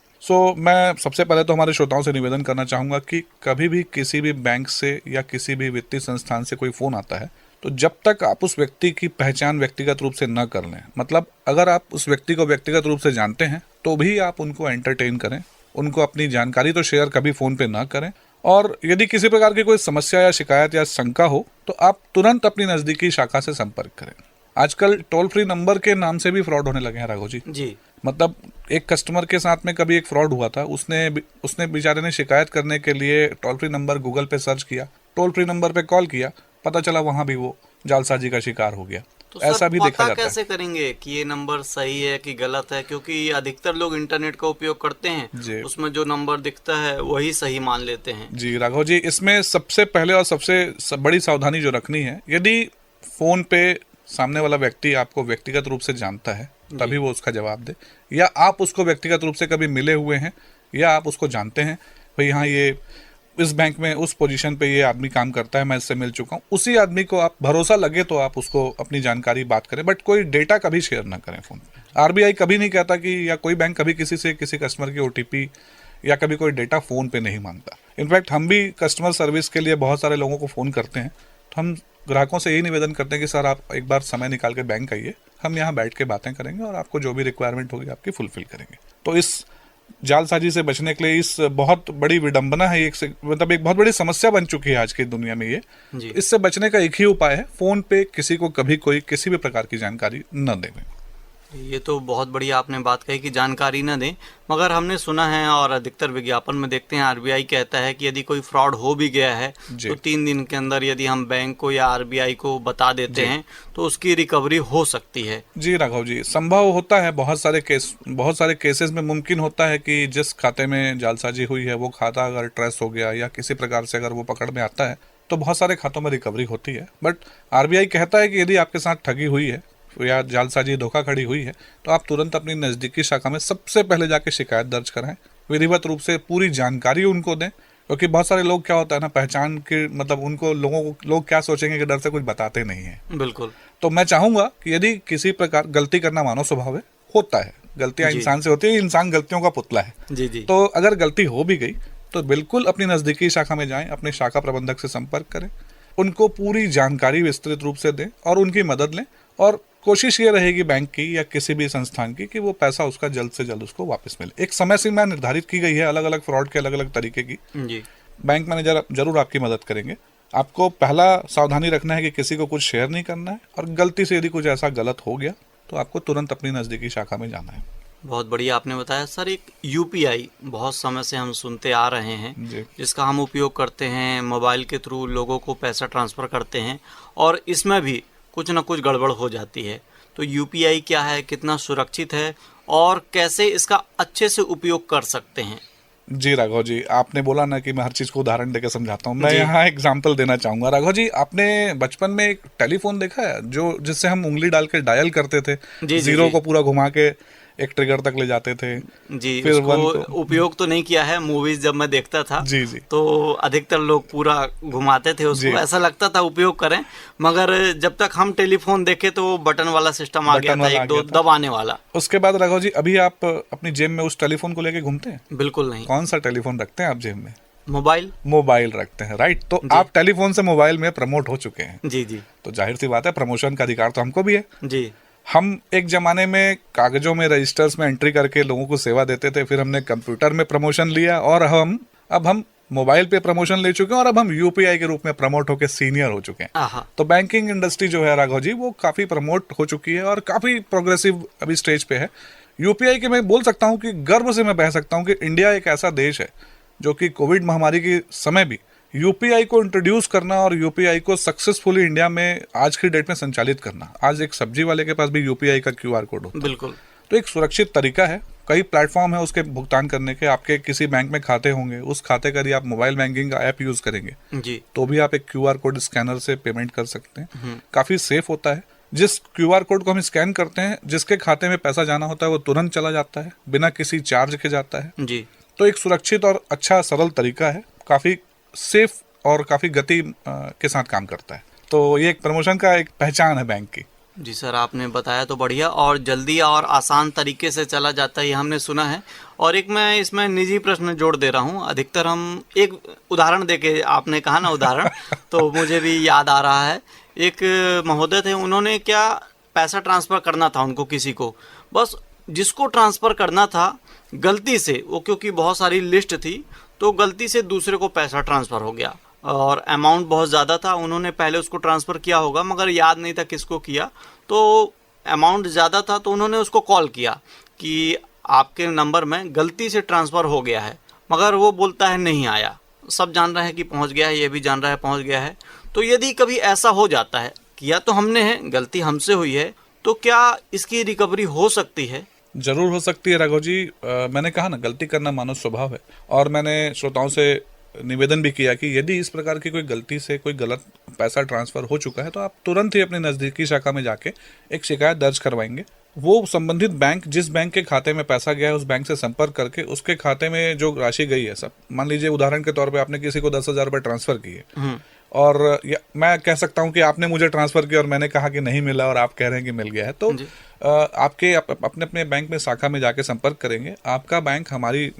मैं सबसे पहले तो हमारे श्रोताओं से निवेदन करना चाहूँगा कि कभी भी किसी भी बैंक से या किसी भी वित्तीय संस्थान से कोई फ़ोन आता है, तो जब तक आप उस व्यक्ति की पहचान व्यक्तिगत रूप से न कर लें, मतलब अगर आप उस व्यक्ति को व्यक्तिगत रूप से जानते हैं तो भी आप उनको एंटरटेन करें, उनको अपनी जानकारी तो शेयर कभी फ़ोन पे ना करें। और यदि किसी प्रकार की कोई समस्या या शिकायत या शंका हो तो आप तुरंत अपनी नज़दीकी शाखा से संपर्क करें। आजकल टोल फ्री नंबर के नाम से भी फ्रॉड होने लगे हैं राघव जी। मतलब एक कस्टमर के साथ में कभी एक फ्रॉड हुआ था, उसने बेचारे ने शिकायत करने के लिए टोल फ्री नंबर गूगल पे सर्च किया, टोल फ्री नंबर पे कॉल किया, पता चला वहां भी वो जालसाजी का शिकार हो गया। तो ऐसा भी देखा जाता है। कैसे करेंगे कि ये नंबर सही है कि गलत है? क्योंकि अधिकतर लोग इंटरनेट का उपयोग करते हैं, उसमें जो नंबर दिखता है वही सही मान लेते हैं। जी राघव जी, इसमें सबसे पहले और सबसे बड़ी सावधानी जो रखनी है, यदि फोन पे सामने वाला व्यक्ति आपको व्यक्तिगत रूप से जानता है तभी वो उसका जवाब दे, या आप उसको व्यक्तिगत रूप से कभी मिले हुए हैं या आप उसको जानते हैं, भाई हाँ ये इस बैंक में उस पोजीशन पे ये आदमी काम करता है, मैं इससे मिल चुका हूँ, उसी आदमी को आप भरोसा लगे तो आप उसको अपनी जानकारी बात करें, बट कोई डेटा कभी शेयर ना करें फोन पे। RBI कभी नहीं कहता कि, या कोई बैंक कभी किसी कस्टमर की OTP या कभी कोई डेटा फोन पे नहीं मांगता। इनफैक्ट हम भी कस्टमर सर्विस के लिए बहुत सारे लोगों को फ़ोन करते हैं, तो हम ग्राहकों से यही निवेदन करते हैं कि सर आप एक बार समय निकाल के बैंक आइए, हम यहाँ बैठ के बातें करेंगे और आपको जो भी रिक्वायरमेंट होगी आपकी फुलफिल करेंगे। तो इस जालसाजी से बचने के लिए, इस बहुत बड़ी विडंबना है, मतलब एक बहुत बड़ी समस्या बन चुकी है आज की दुनिया में ये, इससे बचने का एक ही उपाय है, फोन पे किसी को कभी कोई किसी भी प्रकार की जानकारी न दें। ये तो बहुत बढ़िया आपने बात कही कि जानकारी न दें, मगर हमने सुना है और अधिकतर विज्ञापन में देखते हैं RBI कहता है कि यदि कोई फ्रॉड हो भी गया है तो 3 दिन के अंदर यदि हम बैंक को या RBI को बता देते हैं तो उसकी रिकवरी हो सकती है। जी राघव जी, संभव होता है, बहुत सारे केसेस में मुमकिन होता है कि जिस खाते में जालसाजी हुई है वो खाता अगर ट्रेस हो गया या किसी प्रकार से अगर वो पकड़ में आता है तो बहुत सारे खातों में रिकवरी होती है। बट RBI कहता है कि यदि आपके साथ ठगी हुई है या जालसाजी धोखाधड़ी हुई है तो आप तुरंत अपनी नज़दीकी शाखा में सबसे पहले जाके शिकायत दर्ज कराएं, विधिवत रूप से पूरी जानकारी उनको दें, क्योंकि बहुत सारे लोग क्या होता है ना, पहचान के मतलब उनको लोग क्या सोचेंगे कि डर से कुछ बताते नहीं है। बिल्कुल। तो मैं चाहूंगा कि यदि किसी प्रकार, गलती करना मानव स्वभाव है, होता है, गलतियां इंसान से होती है, इंसान गलतियों का पुतला है। जी। तो अगर गलती हो भी गई तो बिल्कुल अपनी नज़दीकी शाखा में जाएं, अपने शाखा प्रबंधक से संपर्क करें, उनको पूरी जानकारी विस्तृत रूप से दें और उनकी मदद लें। और कोशिश ये रहेगी बैंक की या किसी भी संस्थान की कि वो पैसा उसका जल्द से जल्द उसको वापस मिले। एक समय सीमा निर्धारित की गई है अलग अलग फ्रॉड के अलग अलग तरीके की। जी। बैंक मैनेजर जरूर आपकी मदद करेंगे। आपको पहला सावधानी रखना है कि किसी को कुछ शेयर नहीं करना है, और गलती से यदि कुछ ऐसा गलत हो गया तो आपको तुरंत अपनी नज़दीकी शाखा में जाना है। बहुत बढ़िया आपने बताया सर। एक यूपीआई बहुत समय से हम सुनते आ रहे हैं, जिसका हम उपयोग करते हैं, मोबाइल के थ्रू लोगों को पैसा ट्रांसफ़र करते हैं, और इसमें भी कुछ ना कुछ गड़बड़ हो जाती है। तो यूपीआई क्या है, कितना सुरक्षित है, और कैसे इसका अच्छे से उपयोग कर सकते हैं? जी राघव जी, आपने बोला ना कि मैं हर चीज़ को उदाहरण देकर समझाता हूँ। मैं यहाँ एग्जाम्पल देना चाहूँगा। राघव जी, आपने बचपन में एक टेलीफोन देखा है जो जिससे हम उंगली डाल के डायल करते थे? जीरो को पूरा घुमा के एक ट्रिगर तक ले जाते थे। जी, फिर उसको उपयोग तो नहीं किया है। मूवीज जब मैं देखता था जी तो अधिकतर लोग पूरा घुमाते थे उसको, ऐसा लगता था उपयोग करें, मगर जब तक हम टेलीफोन देखे तो बटन वाला सिस्टम आ गया था, एक दो दबाने वाला। उसके बाद राघव जी, अभी आप अपनी जेब में उस टेलीफोन को लेके घूमते हैं? बिल्कुल नहीं। कौन सा टेलीफोन रखते हैं आप जेब में? मोबाइल रखते हैं, राइट। तो आप टेलीफोन से मोबाइल में प्रमोट हो चुके हैं। जी जी। तो जाहिर सी बात है, प्रमोशन का अधिकार तो हमको भी है। जी। हम एक जमाने में कागजों में रजिस्टर्स में एंट्री करके लोगों को सेवा देते थे, फिर हमने कंप्यूटर में प्रमोशन लिया, और अब हम मोबाइल पे प्रमोशन ले चुके हैं, और अब हम यूपीआई के रूप में प्रमोट होकर सीनियर हो चुके हैं। तो बैंकिंग इंडस्ट्री जो है राघव जी, वो काफी प्रमोट हो चुकी है और काफी प्रोग्रेसिव अभी स्टेज पे है। यूपीआई के मैं बोल सकता हूँ कि गर्व से मैं कह सकता हूँ कि इंडिया एक ऐसा देश है जो कि कोविड महामारी के समय भी यूपीआई को इंट्रोड्यूस करना और यूपीआई को सक्सेसफुली इंडिया में आज की डेट में संचालित करना। आज एक सब्जी वाले के पास भी यूपीआई का क्यूआर कोड होता है। बिल्कुल। तो एक सुरक्षित तरीका है। कई प्लेटफॉर्म है उसके भुगतान करने के। आपके किसी बैंक में खाते होंगे, उस खाते का यदि आप मोबाइल बैंकिंग का ऐप यूज करेंगे जी, तो भी आप एक क्यूआर कोड स्कैनर से पेमेंट कर सकते हैं। काफी सेफ होता है। जिस क्यूआर कोड को हम स्कैन करते हैं, जिसके खाते में पैसा जाना होता है, वो तुरंत चला जाता है, बिना किसी चार्ज के जाता है जी। तो एक सुरक्षित और अच्छा सरल तरीका है, काफी सेफ और काफी गति के साथ काम करता है। तो ये एक प्रमोशन का एक पहचान है बैंक की। जी सर, आपने बताया तो बढ़िया, और जल्दी और आसान तरीके से चला जाता है, ये हमने सुना है। और एक मैं इसमें निजी प्रश्न जोड़ दे रहा हूँ। अधिकतर हम एक उदाहरण देके, आपने कहा ना उदाहरण तो मुझे भी याद आ रहा है। एक महोदय थे, उन्होंने क्या पैसा ट्रांसफ़र करना था उनको किसी को, बस जिसको ट्रांसफ़र करना था गलती से, वो क्योंकि बहुत सारी लिस्ट थी तो गलती से दूसरे को पैसा ट्रांसफ़र हो गया, और अमाउंट बहुत ज़्यादा था। उन्होंने पहले उसको ट्रांसफ़र किया होगा मगर याद नहीं था किसको किया, तो अमाउंट ज़्यादा था तो उन्होंने उसको कॉल किया कि आपके नंबर में गलती से ट्रांसफ़र हो गया है, मगर वो बोलता है नहीं आया। सब जान रहे हैं कि पहुंच गया है, ये भी जान रहा है पहुंच गया है। तो यदि कभी ऐसा हो जाता है, किया तो हमने है, गलती हमसे हुई है, तो क्या इसकी रिकवरी हो सकती है? जरूर हो सकती है राघव जी। मैंने कहा ना, गलती करना मानव स्वभाव है, और मैंने श्रोताओं से निवेदन भी किया कि यदि इस प्रकार की कोई गलती से कोई गलत पैसा ट्रांसफर हो चुका है तो आप तुरंत ही अपने नज़दीकी शाखा में जाके एक शिकायत दर्ज करवाएंगे। वो संबंधित बैंक, जिस बैंक के खाते में पैसा गया है, उस बैंक से संपर्क करके उसके खाते में जो राशि गई है, सब मान लीजिए उदाहरण के तौर पे आपने किसी को 10,000 रुपये ट्रांसफर किए, और मैं कह सकता हूं कि आपने मुझे ट्रांसफर किया और मैंने कहा कि नहीं मिला और आप कह रहे हैं कि मिल गया है, तो आपके अपने अपने बैंक में शाखा में जाके संपर्क करेंगे। आपका बैंक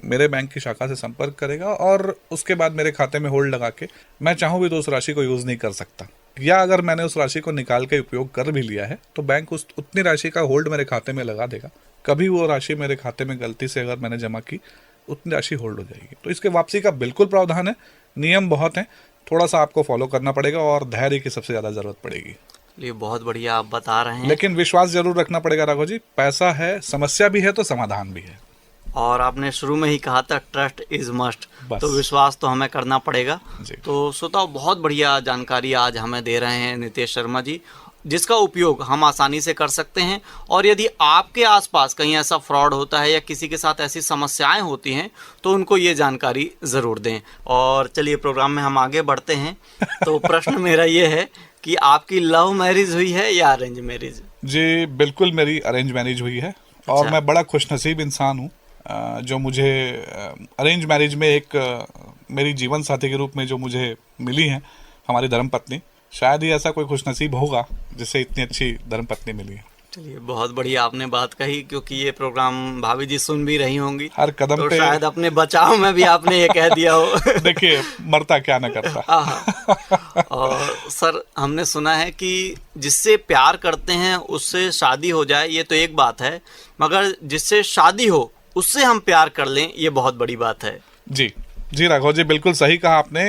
मेरे बैंक की शाखा से संपर्क करेगा, और उसके बाद मेरे खाते में होल्ड लगा के मैं चाहूँ भी तो उस राशि को यूज नहीं कर सकता, या अगर मैंने उस राशि को निकाल के उपयोग कर भी लिया है तो बैंक उतनी राशि का होल्ड मेरे खाते में लगा देगा। कभी वो राशि मेरे खाते में गलती से अगर मैंने जमा की, उतनी राशि होल्ड हो जाएगी। तो इसके वापसी का बिल्कुल प्रावधान है, नियम बहुत हैं, थोड़ा सा आपको फॉलो करना पड़ेगा और धैर्य की सबसे ज्यादा जरूरत पड़ेगी। ये बहुत बढ़िया आप बता रहे हैं, लेकिन विश्वास जरूर रखना पड़ेगा राघव जी। पैसा है, समस्या भी है तो समाधान भी है। और आपने शुरू में ही कहा था ट्रस्ट इज मस्ट, तो विश्वास तो हमें करना पड़ेगा। तो श्रोताओ, बहुत बढ़िया जानकारी आज हमें दे रहे हैं नितेश शर्मा जी, जिसका उपयोग हम आसानी से कर सकते हैं। और यदि आपके आसपास कहीं ऐसा फ्रॉड होता है या किसी के साथ ऐसी समस्याएं होती हैं तो उनको ये जानकारी ज़रूर दें। और चलिए प्रोग्राम में हम आगे बढ़ते हैं। तो प्रश्न मेरा ये है कि आपकी लव मैरिज हुई है या अरेंज मैरिज? जी बिल्कुल, मेरी अरेंज मैरिज हुई है। और मैं बड़ा खुशनसीब इंसान हूँ जो मुझे अरेंज मैरिज में एक मेरी जीवन साथी के रूप में जो मुझे मिली है, हमारी धर्मपत्नी। शायद ही ऐसा कोई खुशनसीब होगा जिससे इतनी अच्छी धर्मपत्नी मिली है। चलिए, बहुत बढ़िया आपने बात कही, क्योंकि ये प्रोग्राम भाभी जी सुन भी रही होंगी, हर कदम तो पे शायद अपने बचाव में भी आपने ये कह दिया हो। देखिए, मरता क्या ना करता। और सर, हमने सुना है कि जिससे प्यार करते हैं उससे शादी हो जाए, ये तो एक बात है, मगर जिससे शादी हो उससे हम प्यार कर लें, ये बहुत बड़ी बात है। जी जी राघव जी, बिल्कुल सही कहा आपने।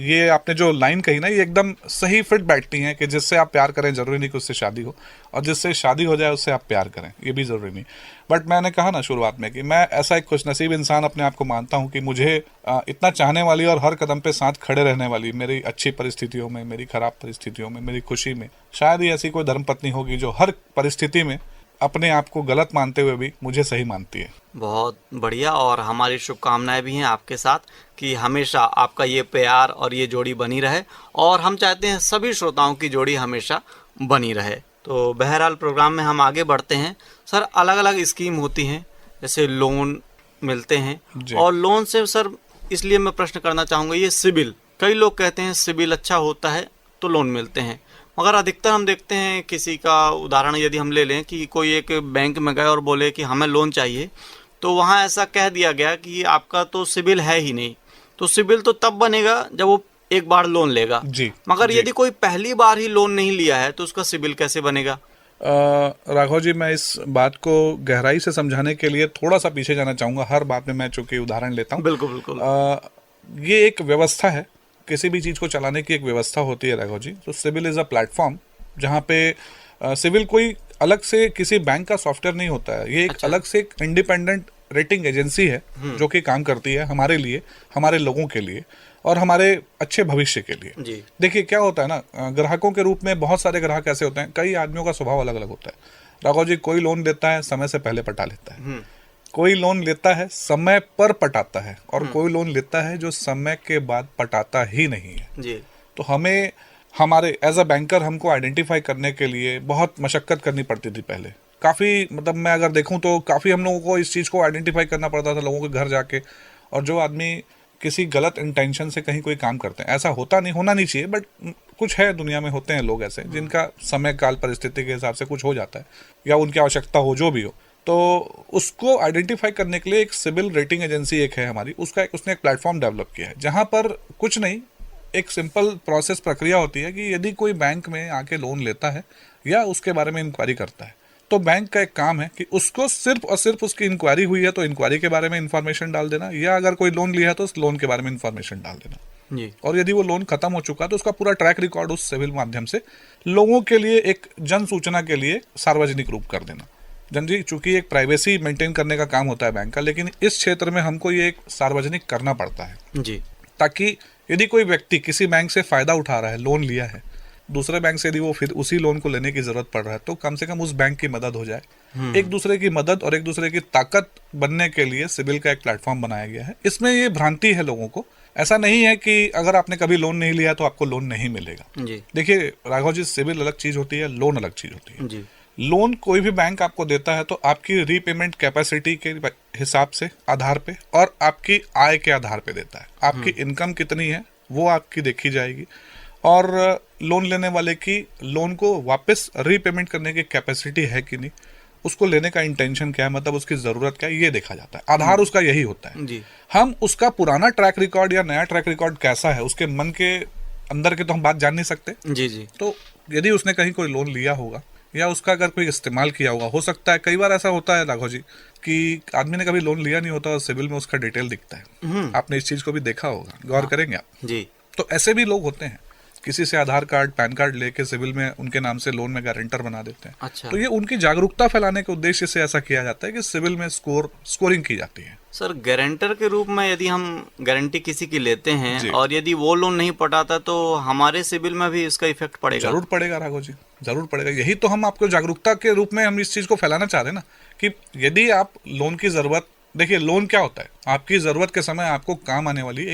ये आपने जो लाइन कही ना, ये एकदम सही फिट बैठती है कि जिससे आप प्यार करें जरूरी नहीं कि उससे शादी हो, और जिससे शादी हो जाए उससे आप प्यार करें, ये भी जरूरी नहीं। बट मैंने कहा ना शुरुआत में कि मैं ऐसा एक खुशनसीब इंसान अपने आप को मानता हूँ कि मुझे इतना चाहने वाली और हर कदम पे साथ खड़े रहने वाली, मेरी अच्छी परिस्थितियों में, मेरी खराब परिस्थितियों में, मेरी खुशी में, शायद ही ऐसी कोई धर्मपत्नी होगी जो हर परिस्थिति में अपने आप को गलत मानते हुए भी मुझे सही मानती है। बहुत बढ़िया, और हमारी शुभकामनाएं भी हैं आपके साथ कि हमेशा आपका ये प्यार और ये जोड़ी बनी रहे, और हम चाहते हैं सभी श्रोताओं की जोड़ी हमेशा बनी रहे। तो बहरहाल प्रोग्राम में हम आगे बढ़ते हैं। सर, अलग अलग स्कीम होती हैं, जैसे लोन मिलते हैं, और लोन से सर इसलिए मैं प्रश्न करना चाहूँगा, ये सिबिल, कई लोग कहते हैं सिबिल अच्छा होता है तो लोन मिलते हैं, मगर अधिकतर हम देखते हैं, किसी का उदाहरण यदि हम ले लें कि कोई एक बैंक में गए और बोले कि हमें लोन चाहिए, तो वहाँ ऐसा कह दिया गया कि आपका तो सिबिल है ही नहीं। तो सिबिल तो तब बनेगा जब वो एक बार लोन लेगा जी, मगर यदि कोई पहली बार ही लोन नहीं लिया है तो उसका सिबिल कैसे बनेगा? राघव जी, मैं इस बात को गहराई से समझाने के लिए थोड़ा सा पीछे जाना चाहूँगा। हर बात में मैं चूंकि उदाहरण लेता हूँ। बिल्कुल बिल्कुल। ये एक व्यवस्था है, किसी भी चीज़ को चलाने की एक व्यवस्था होती है राघव जी। तो सिविल इज़ अ प्लेटफॉर्म जहाँ पे सिविल कोई अलग से किसी बैंक का सॉफ्टवेयर नहीं होता है। ये एक अलग से एक इंडिपेंडेंट रेटिंग एजेंसी है जो कि काम करती है हमारे लिए, हमारे लोगों के लिए और हमारे अच्छे भविष्य के लिए। देखिए क्या होता है ना, ग्राहकों के रूप में बहुत सारे ग्राहक ऐसे होते हैं, कई आदमियों का स्वभाव अलग अलग होता है राघव जी। कोई लोन लेता है समय से पहले पटा लेता है, कोई लोन लेता है समय पर पटाता है, और कोई लोन लेता है जो समय के बाद पटाता ही नहीं है जी। तो हमें हमारे एज अ बैंकर हमको आइडेंटिफाई करने के लिए बहुत मशक्कत करनी पड़ती थी पहले। काफ़ी मतलब मैं अगर देखूं तो काफ़ी हम लोगों को इस चीज़ को आइडेंटिफाई करना पड़ता था लोगों के घर जाके। और जो आदमी किसी गलत इंटेंशन से कहीं कोई काम करते हैं, ऐसा होता नहीं, होना नहीं चाहिए, बट कुछ है दुनिया में, होते हैं लोग ऐसे जिनका समय काल परिस्थिति के हिसाब से कुछ हो जाता है या उनकी आवश्यकता हो, जो भी हो, तो उसको आइडेंटिफाई करने के लिए एक सिविल रेटिंग एजेंसी एक है हमारी, उसने एक प्लेटफॉर्म डेवलप किया है जहां पर कुछ नहीं, एक सिंपल प्रोसेस प्रक्रिया होती है कि यदि कोई बैंक में आके लोन लेता है या उसके बारे में इंक्वायरी करता है, तो बैंक का एक काम है कि उसको सिर्फ और सिर्फ उसकी इंक्वायरी हुई है तो इंक्वायरी के बारे में इंफॉर्मेशन डाल देना, या अगर कोई लोन लिया है तो उस लोन के बारे में इंफॉर्मेशन डाल देना जी। और यदि वो लोन खत्म हो चुका है तो उसका पूरा ट्रैक रिकॉर्ड उस सिविल माध्यम से लोगों के लिए एक जन सूचना के लिए सार्वजनिक रूप कर देना। जन जी, चूंकि एक प्राइवेसी मेंटेन करने का काम होता है बैंक का, लेकिन इस क्षेत्र में हमको ये एक सार्वजनिक करना पड़ता है जी, ताकि यदि कोई व्यक्ति किसी बैंक से फायदा उठा रहा है, लोन लिया है, दूसरे बैंक से यदि वो फिर उसी लोन को लेने की जरूरत पड़ रहा है, तो कम से कम उस बैंक की मदद हो जाए। एक दूसरे की मदद और एक दूसरे की ताकत बनने के लिए सिविल का एक प्लेटफॉर्म बनाया गया है। इसमें ये भ्रांति है लोगों को, ऐसा नहीं है कि अगर आपने कभी लोन नहीं लिया तो आपको लोन नहीं मिलेगा। देखिए राघव जी, सिविल अलग चीज होती है, लोन अलग चीज होती है जी। लोन कोई भी बैंक आपको देता है तो आपकी रीपेमेंट कैपेसिटी के हिसाब से, आधार पे, और आपकी आय के आधार पे देता है। आपकी इनकम कितनी है वो आपकी देखी जाएगी, और लोन लेने वाले की लोन को वापस रीपेमेंट करने की कैपेसिटी है कि नहीं, उसको लेने का इंटेंशन क्या है, मतलब उसकी जरूरत क्या है, ये देखा जाता है। आधार उसका यही होता है जी। हम उसका पुराना ट्रैक रिकॉर्ड या नया ट्रैक रिकॉर्ड कैसा है, उसके मन के अंदर के तो हम बात जान नहीं सकते जी जी। तो यदि उसने कहीं कोई लोन लिया होगा या उसका अगर कोई इस्तेमाल किया होगा, हो सकता है कई बार ऐसा होता है राघव जी कि आदमी ने कभी लोन लिया नहीं होता और सिविल में उसका डिटेल दिखता है। आपने इस चीज को भी देखा होगा, गौर करेंगे आप जी। तो ऐसे भी लोग होते हैं, किसी से आधार कार्ड, पैन कार्ड लेके सिविल में उनके नाम से लोन में गारंटर बना देते हैं। अच्छा। तो ये उनकी जागरूकता फैलाने के उद्देश्य से ऐसा किया जाता है कि सिविल में स्कोरिंग की जाती है। सर, गारंटर के रूप में यदि हम गारंटी किसी की लेते हैं और यदि वो लोन नहीं पटाता तो हमारे सिविल में भी इसका इफेक्ट पड़ेगा? जरूर पड़ेगा राघव जी, जरूर पड़ेगा। यही तो हम आपको जागरूकता के रूप में हम इस चीज को फैलाना चाह रहे हैं ना, कि यदि आप लोन की जरूरत, देखिए लोन क्या होता है, आपकी जरूरत के समय आपको काम आने वाली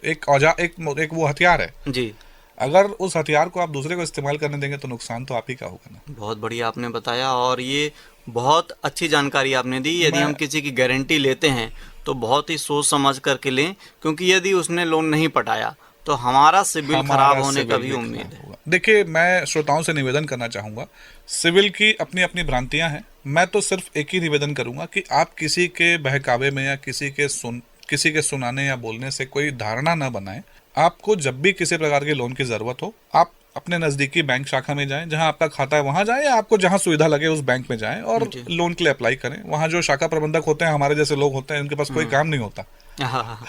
एक औजार, एक वो हथियार है जी। अगर उस हथियार को आप दूसरे को इस्तेमाल करने देंगे तो नुकसान तो आप ही का होगा ना। बहुत बढ़िया आपने बताया, और ये बहुत अच्छी जानकारी आपने दी। यदि हम किसी की गारंटी लेते हैं तो बहुत ही सोच समझ करके लें, क्योंकि यदि उसने लोन नहीं पटाया तो हमारा सिबिल खराब होने का भी उम्मीद है। देखिए, मैं श्रोताओं से निवेदन करना चाहूँगा, सिविल की अपनी अपनी भ्रांतियां हैं। मैं तो सिर्फ एक ही निवेदन करूँगा कि आप किसी के बहकावे में या किसी के सुनाने या बोलने से कोई धारणा न बनाएं। आपको जब भी किसी प्रकार के लोन की ज़रूरत हो, आप अपने नज़दीकी बैंक शाखा में जाएं, जहां आपका खाता है वहां जाएं, या आपको जहां सुविधा लगे उस बैंक में जाएं और जी। लोन के लिए अप्लाई करें। वहां जो शाखा प्रबंधक होते हैं, हमारे जैसे लोग होते हैं, उनके पास कोई काम नहीं होता। हाँ।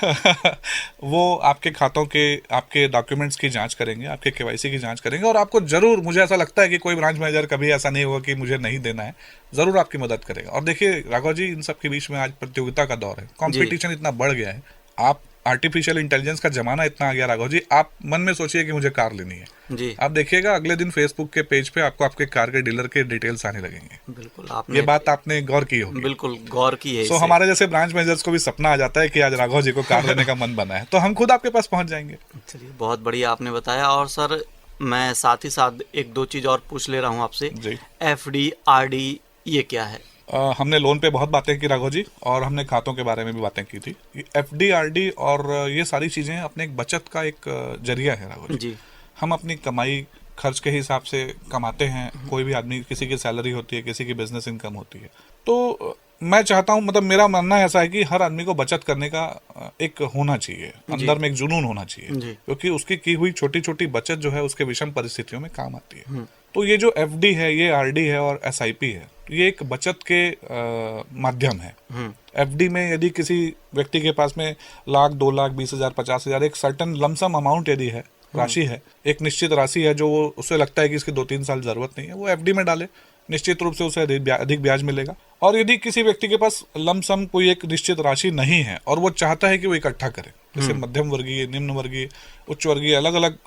वो आपके खातों के, आपके डॉक्यूमेंट्स की जांच करेंगे, आपके केवाईसी की जांच करेंगे, और आपको जरूर, मुझे ऐसा लगता है कि कोई ब्रांच मैनेजर कभी ऐसा नहीं होगा कि मुझे नहीं देना है, जरूर आपकी मदद करेगा। और देखिए राघव जी, इन सब के बीच में आज प्रतियोगिता का दौर है, कंपटीशन इतना बढ़ गया है, आप आर्टिफिशियल इंटेलिजेंस का जमाना इतना आ गया राघव जी, आप मन में सोचिए कि मुझे कार लेनी है जी। आप देखिएगा अगले दिन फेसबुक के पेज पे आपको आपके कार के डीलर के डिटेल्स आने लगेंगे। बिल्कुल, आपने ये बात आपने गौर की होगी। बिल्कुल गौर की है सो इसे। हमारे जैसे ब्रांच मैनेजर्स को भी सपना आ जाता है कि आज राघव जी को कार लेने का मन बना है, तो हम खुद आपके पास पहुंच जाएंगे। चलिए, बहुत बढ़िया आपने बताया। और सर, मैं साथ ही साथ एक दो चीज़ और पूछ ले रहा हूँ आपसे। जी। FD RD ये क्या है? हमने लोन पे बहुत बातें की राघव जी, और हमने खातों के बारे में भी बातें की थी। FD RD और ये सारी चीज़ें अपने एक बचत का एक जरिया है राघव जी। हम अपनी कमाई खर्च के हिसाब से कमाते हैं। कोई भी आदमी, किसी की सैलरी होती है, किसी की बिजनेस इनकम होती है। तो मैं चाहता हूं, मतलब मेरा मानना ऐसा है कि हर आदमी को बचत करने का एक होना चाहिए, अंदर में एक जुनून होना चाहिए, क्योंकि उसकी की हुई छोटी छोटी बचत जो है उसके विषम परिस्थितियों में काम आती है। तो ये जो FD है, ये RD है और SIP है, ये एक बचत के माध्यम है। FD में यदि किसी व्यक्ति के पास में लाख, 2 लाख, 20,000, 50,000, एक सर्टन लमसम अमाउंट यदि है, राशि है, एक निश्चित राशि है जो उसे लगता है कि इसकी 2-3 साल जरूरत नहीं है, वो FD में डाले, निश्चित रूप से उसे अधिक ब्याज मिलेगा। और यदि किसी व्यक्ति के पास लमसम कोई एक निश्चित राशि नहीं है और वो चाहता है कि वो इकट्ठा करे, जैसे मध्यम वर्गीय, निम्न वर्गीय, उच्च वर्गीय, अलग अलग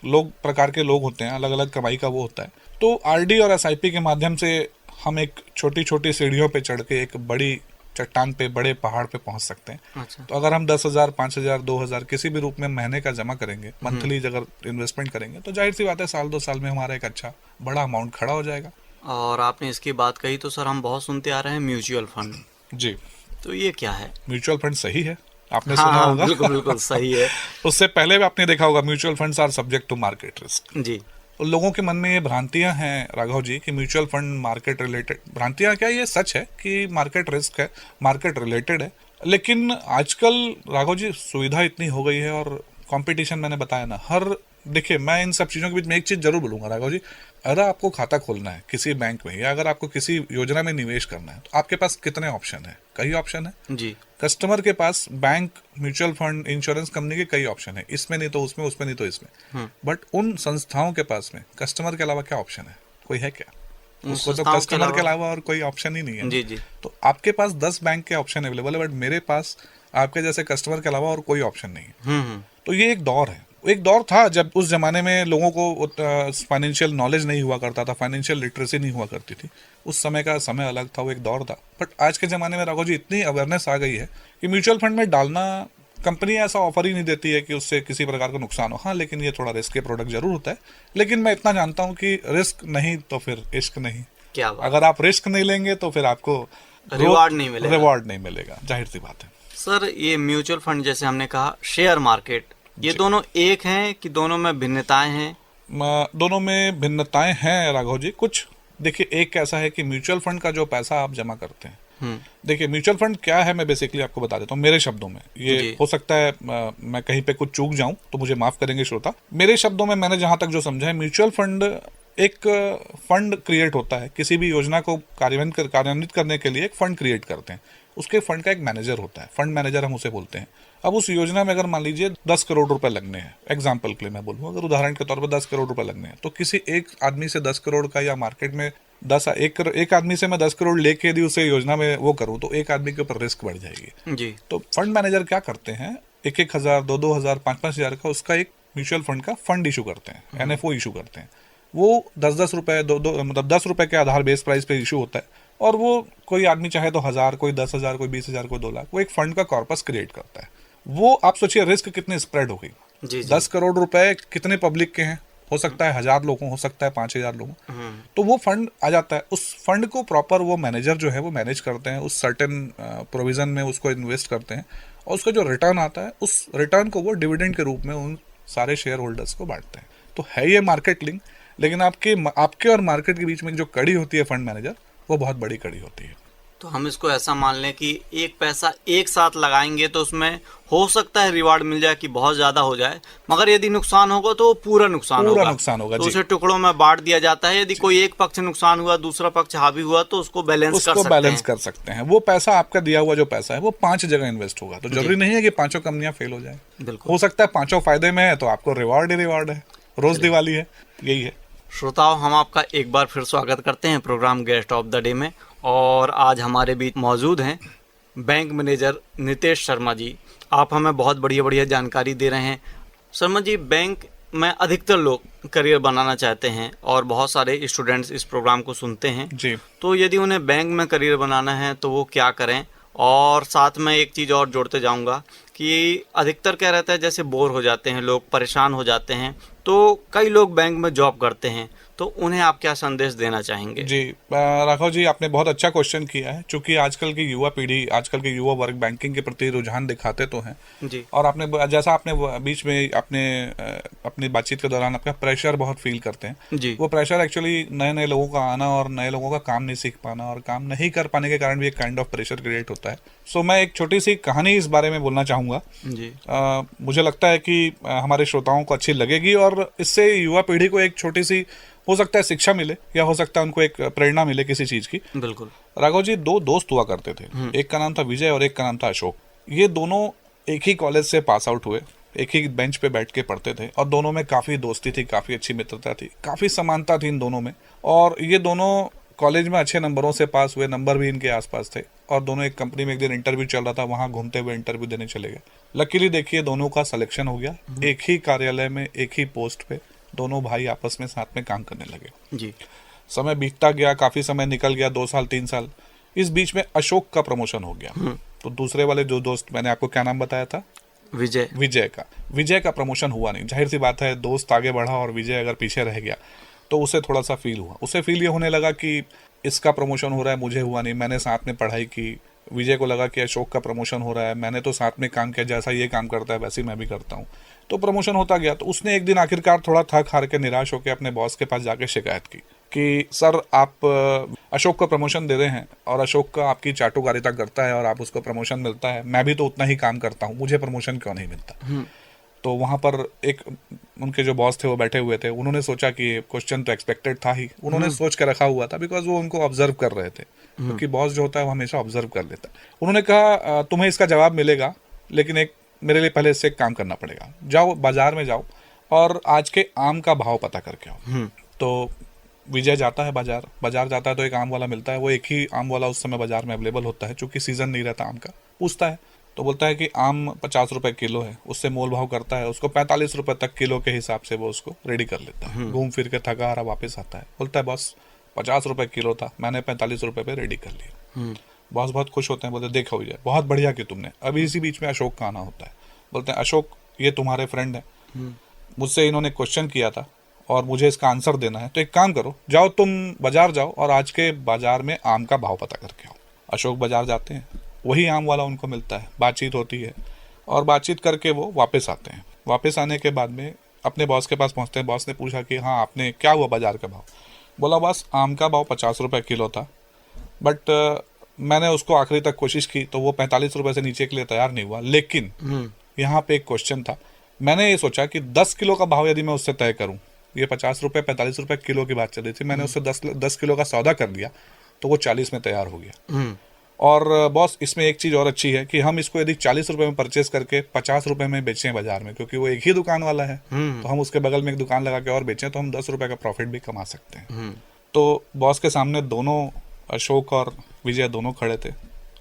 प्रकार के लोग होते हैं, अलग अलग कमाई का वो होता है, तो RD और SIP के माध्यम से हम एक छोटी छोटी सीढ़ियों पे चढ़ के एक बड़ी चट्टान पे, बड़े पहाड़ पे पहुंच सकते हैं। अच्छा। तो अगर हम 10,000, 5,000, 2,000 किसी भी रूप में महीने का जमा करेंगे, मंथली अगर इन्वेस्टमेंट करेंगे, तो जाहिर सी बात है 1-2 साल में हमारा एक अच्छा बड़ा अमाउंट खड़ा हो जाएगा। और आपने इसकी बात कही तो सर, हम बहुत सुनते आ रहे हैं म्यूचुअल फंड। जी। तो ये क्या है? म्यूचुअल फंड सही है, आपने हाँ, सुना होगा। बिल्कुल बिल्कुल सही है। उससे पहले भी आपने देखा होगा, mutual funds are subject to market risk. जी। तो लोगों के मन में ये भ्रांतियां हैं राघव जी कि म्यूचुअल फंड मार्केट रिलेटेड, भ्रांतियां क्या, ये सच है कि मार्केट रिस्क है, मार्केट रिलेटेड है। लेकिन आजकल राघव जी सुविधा इतनी हो गई है और कंपटीशन, मैंने बताया ना, हर, देखिए मैं इन सब चीज़ों के बीच में एक चीज़ जरूर बोलूंगा राघव जी, अगर आपको खाता खोलना है किसी बैंक में, या अगर आपको किसी योजना में निवेश करना है, तो आपके पास कितने ऑप्शन है? कई ऑप्शन है जी। कस्टमर के पास bank, mutual fund, insurance company के कई ऑप्शन है, इसमें नहीं तो उसमें, उसमें नहीं तो इसमें। बट उन संस्थाओं के पास में कस्टमर के अलावा क्या ऑप्शन है? कोई है क्या? उसको तो कस्टमर के अलावा और कोई ऑप्शन ही नहीं है। जी जी। तो आपके पास 10 बैंक के ऑप्शन अवेलेबल है, बट मेरे पास आपके जैसे कस्टमर के अलावा और कोई ऑप्शन नहीं है। तो ये एक दौर है, एक दौर था जब उस जमाने में लोगों को फाइनेंशियल नॉलेज नहीं हुआ करता था, फाइनेंशियल लिटरेसी नहीं हुआ करती थी, उस समय का समय अलग था, वो एक दौर था। बट आज के ज़माने में राघव जी इतनी अवेयरनेस आ गई है कि म्यूचुअल फंड में डालना, कंपनी ऐसा ऑफर ही नहीं देती है कि उससे किसी प्रकार का नुकसान हो। हाँ, लेकिन ये थोड़ा रिस्क के प्रोडक्ट जरूर होता है, लेकिन मैं इतना जानता हूँ कि रिस्क नहीं तो फिर इश्क नहीं। क्या बात? अगर आप रिस्क नहीं लेंगे तो फिर आपको रिवॉर्ड नहीं मिलेगा। रिवॉर्ड नहीं मिलेगा, जाहिर सी बात है। सर, ये म्यूचुअल फंड, जैसे हमने कहा, शेयर मार्केट, ये दोनों एक हैं कि दोनों में भिन्नताएं हैं? दोनों में भिन्नताएं हैं राघव जी। कुछ देखिए, एक ऐसा है कि म्यूचुअल फंड का जो पैसा आप जमा करते हैं, देखिए म्यूचुअल फंड क्या है, मैं बेसिकली आपको बता देता हूँ मेरे शब्दों में। ये हो सकता है मैं कहीं पे कुछ चूक जाऊं तो मुझे माफ करेंगे श्रोता। मेरे शब्दों में मैंने जहां तक जो समझा है, म्यूचुअल फंड एक फंड क्रिएट होता है, किसी भी योजना को कार्यान्वित करने के लिए एक फंड क्रिएट करते हैं। उसके फंड का एक मैनेजर होता है, फंड मैनेजर हम उसे बोलते हैं। अब उस योजना में अगर मान लीजिए 10 करोड़ रुपए लगने हैं, एग्जाम्पल के लिए मैं बोलूँ, अगर उदाहरण के तौर पर 10 करोड़ रुपए लगने हैं, तो किसी एक आदमी से 10 करोड़ का, या मार्केट में एक आदमी से मैं 10 करोड़ लेके यदि उसे योजना में वो करूँ, तो एक आदमी के ऊपर रिस्क बढ़ जाएगी जी। तो फंड मैनेजर क्या करते हैं, 1,000, 2,000, 5,000 का उसका एक म्यूचुअल फंड का फंड इशू करते हैं, NFO इशू करते हैं। वो 10-10 रुपए, मतलब 10 रुपए के आधार बेस प्राइस पे इशू होता है, और वो कोई आदमी चाहे तो 1,000, कोई 10,000, कोई 20,000, कोई 2 लाख, वो एक फंड का कॉर्पस क्रिएट करता है। वो आप सोचिए रिस्क कितनी स्प्रेड हो गई। 10 करोड़ रुपए कितने पब्लिक के हैं, हो सकता है 1,000 लोगों, हो सकता है 5,000 लोगों। तो वो फंड आ जाता है, उस फंड को प्रॉपर वो मैनेजर जो है वो मैनेज करते हैं, उस सर्टेन प्रोविजन में उसको इन्वेस्ट करते हैं, और उसका जो रिटर्न आता है, उस रिटर्न को वो डिविडेंड के रूप में उन सारे शेयर होल्डर्स को बांटते हैं। तो है ये मार्केट लिंक, लेकिन आपके और मार्केट के बीच में जो कड़ी होती है फंड मैनेजर, वो बहुत बड़ी कड़ी होती है। तो हम इसको ऐसा मान लें कि एक पैसा एक साथ लगाएंगे तो उसमें हो सकता है रिवार्ड मिल जाए कि बहुत ज़्यादा हो जाए, मगर यदि नुकसान होगा तो वो पूरा नुकसान होगा तो जी। उसे टुकड़ों में बांट दिया जाता है। यदि कोई एक पक्ष नुकसान हुआ, दूसरा पक्ष हावी हुआ, तो उसको बैलेंस कर सकते हैं। वो पैसा आपका दिया हुआ जो पैसा है वो 5 जगह इन्वेस्ट होगा, तो जरूरी नहीं है कि 5 कंपनियां फेल हो जाए। बिल्कुल हो सकता है 5 फायदे में है तो आपको रिवार्ड ही रिवार्ड है, रोज दिवाली है, यही है। श्रोताओं, हम आपका एक बार फिर स्वागत करते हैं program guest of the day में। और आज हमारे बीच मौजूद हैं बैंक मैनेजर नितेश शर्मा जी। आप हमें बहुत बढ़िया बढ़िया जानकारी दे रहे हैं। शर्मा जी, बैंक में अधिकतर लोग करियर बनाना चाहते हैं और बहुत सारे स्टूडेंट्स इस प्रोग्राम को सुनते हैं जी। तो यदि उन्हें बैंक में करियर बनाना है तो वो क्या करें? और साथ में एक चीज़ और जोड़ते जाऊंगा कि अधिकतर क्या रहता है, जैसे बोर हो जाते हैं लोग, परेशान हो जाते हैं, तो कई लोग बैंक में जॉब करते हैं, तो उन्हें आप क्या संदेश देना चाहेंगे? जी राघव जी, आपने बहुत अच्छा क्वेश्चन किया है। चूंकि आजकल की युवा पीढ़ी, आजकल के युवा वर्ग बैंकिंग के प्रति रुझान दिखाते तो हैं जी। और आपने जैसा आपने बीच में अपनी बातचीत के दौरान आपका प्रेशर बहुत फील करते हैं जी। वो प्रेशर एक्चुअली नए नए लोगों का आना और नए लोगों का काम नहीं सीख पाना और काम नहीं कर पाने के कारण भी एक काइंड ऑफ प्रेशर क्रिएट होता है। सो मैं एक छोटी सी कहानी इस बारे में बोलना चाहूँगा जी। मुझे लगता है कि हमारे श्रोताओं को अच्छी लगेगी और इससे युवा पीढ़ी को एक छोटी सी हो सकता है शिक्षा मिले या हो सकता है उनको एक प्रेरणा मिले किसी चीज की। बिल्कुल। राघव जी, 2 दोस्त हुआ करते थे, एक का नाम था विजय और एक का नाम था अशोक। ये दोनों एक ही कॉलेज से पास आउट हुए, एक ही बेंच पे बैठ के पढ़ते थे और दोनों में काफी दोस्ती थी, काफी अच्छी मित्रता थी, काफी समानता थी इन दोनों में। और ये दोनों कॉलेज में अच्छे नंबरों से पास हुए, नंबर भी इनके आसपास थे और दोनों एक कंपनी में एक दिन इंटरव्यू चल रहा था, वहां घूमते हुए इंटरव्यू देने चले गए। लकीली देखिए दोनों का सिलेक्शन हो गया, एक ही कार्यालय में एक ही पोस्ट पे दोनों भाई आपस में साथ में काम करने लगे जी। समय बीतता गया, काफी समय निकल गया, 2 साल 3 साल। इस बीच में अशोक का प्रमोशन हो गया। तो दूसरे वाले जो दोस्त, मैंने आपको क्या नाम बताया था? विजय का प्रमोशन हुआ नहीं। जाहिर सी बात है, दोस्त आगे बढ़ा और विजय अगर पीछे रह गया तो उसे थोड़ा सा फील हुआ। उसे फील ये होने लगा कि इसका प्रमोशन हो रहा है, मुझे हुआ नहीं, मैंने साथ में पढ़ाई की। विजय को लगा कि अशोक का प्रमोशन हो रहा है, मैंने तो साथ में काम किया, जैसा ये काम करता है वैसे ही मैं भी करता हूँ। तो प्रमोशन होता गया। तो उसने एक दिन आखिरकार थोड़ा थक हार के, निराश होकर अपने बॉस के पास जाके शिकायत की कि सर, आप अशोक को प्रमोशन दे रहे हैं और अशोक का आपकी चाटुकारिता करता है और आप उसको प्रमोशन मिलता है, मैं भी तो उतना ही काम करता हूँ, मुझे प्रमोशन क्यों नहीं मिलता? तो वहां पर एक उनके जो बॉस थे वो बैठे हुए थे। उन्होंने सोचा कि क्वेश्चन तो एक्सपेक्टेड था ही, उन्होंने सोच के रखा हुआ था, बिकॉज वो उनको ऑब्जर्व कर रहे थे, क्योंकि बॉस जो होता है वो हमेशा ऑब्जर्व कर लेता है। उन्होंने कहा तुम्हें इसका जवाब मिलेगा, लेकिन एक मेरे लिए पहले इससे एक काम करना पड़ेगा। जाओ बाजार में जाओ और आज के आम का भाव पता करके आओ। तो विजय जाता है बाजार जाता है तो एक आम वाला मिलता है। वो एक ही आम वाला उस समय बाजार में अवेलेबल होता है, चूंकि सीजन नहीं रहता आम का। पूछता है तो बोलता है कि आम 50 रुपए किलो है। उससे मोल भाव करता है, उसको 45 रुपए तक किलो के हिसाब से वो उसको रेडी कर लेता है। घूम फिर के थका हारा वापस आता है, बोलता है बॉस 50 रुपए किलो था, मैंने 45 रुपए पे रेडी कर लिया। बॉस बहुत खुश होते हैं, बोलते देखो विजय, बहुत बढ़िया कि तुमने। अभी इसी बीच में अशोक का आना होता है। बोलते हैं अशोक, ये तुम्हारे फ्रेंड है, मुझसे इन्होंने क्वेश्चन किया था और मुझे इसका आंसर देना है, तो एक काम करो, जाओ तुम बाजार जाओ और आज के बाजार में आम का भाव पता करके आओ। अशोक बाजार जाते हैं, वही आम वाला उनको मिलता है, बातचीत होती है और बातचीत करके वो वापस आते हैं। वापस आने के बाद में अपने बॉस के पास पहुंचते हैं। बॉस ने पूछा कि हाँ, आपने क्या हुआ बाजार का भाव? बोला बॉस, आम का भाव 50 रुपए किलो था, बट मैंने उसको आखिरी तक कोशिश की तो वो 45 रुपए से नीचे के लिए तैयार नहीं हुआ। लेकिन यहाँ पे एक क्वेश्चन था, मैंने ये सोचा कि 10 किलो का भाव यदि मैं उससे तय करूं, ये 50 रुपए 45 रुपए किलो की बात चल रही थी, मैंने उससे 10 किलो का सौदा कर दिया तो वो 40 में तैयार हो गया। और बॉस, इसमें एक चीज और अच्छी है कि हम इसको यदि 40 रुपए में परचेस करके 50 रुपए में बेचें बाजार में, क्योंकि वो एक ही दुकान वाला है, तो हम उसके बगल में एक दुकान लगा के और बेचें तो हम 10 रुपए का प्रॉफिट भी कमा सकते हैं। तो बॉस के सामने दोनों, अशोक और विजय दोनों खड़े थे।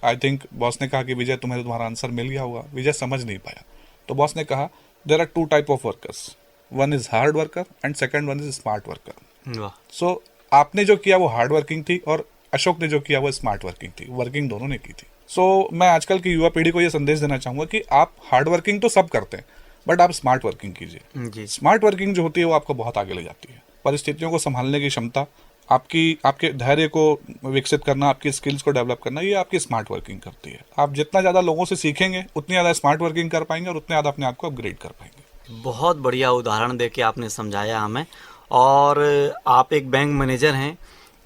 आई थिंक बॉस ने कहा कि विजय, तुम्हें तुम्हारा आंसर मिल गया होगा। विजय समझ नहीं पाया। तो बॉस ने कहा there are 2 type of workers, one is hard worker and second one is smart worker. So आपने जो किया वो हार्ड वर्किंग थी और अशोक ने जो किया वो स्मार्ट वर्किंग थी। वर्किंग दोनों ने की थी। सो मैं आजकल की युवा पीढ़ी को ये संदेश देना चाहूंगा कि आप हार्ड वर्किंग तो सब करते हैं, बट आप स्मार्ट वर्किंग कीजिए। स्मार्ट वर्किंग जो होती है वो आपको बहुत आगे ले जाती है। परिस्थितियों को संभालने की क्षमता, आपके धैर्य को विकसित करना, आपकी स्किल्स को डेवलप करना, ये आपकी स्मार्ट वर्किंग करती है। आप जितना ज्यादा लोगों से सीखेंगे उतनी ज्यादा स्मार्ट वर्किंग कर पाएंगे और उतने ज्यादा अपने आप को अपग्रेड कर पाएंगे। बहुत बढ़िया उदाहरण देके आपने समझाया हमें। और आप एक बैंक मैनेजर हैं,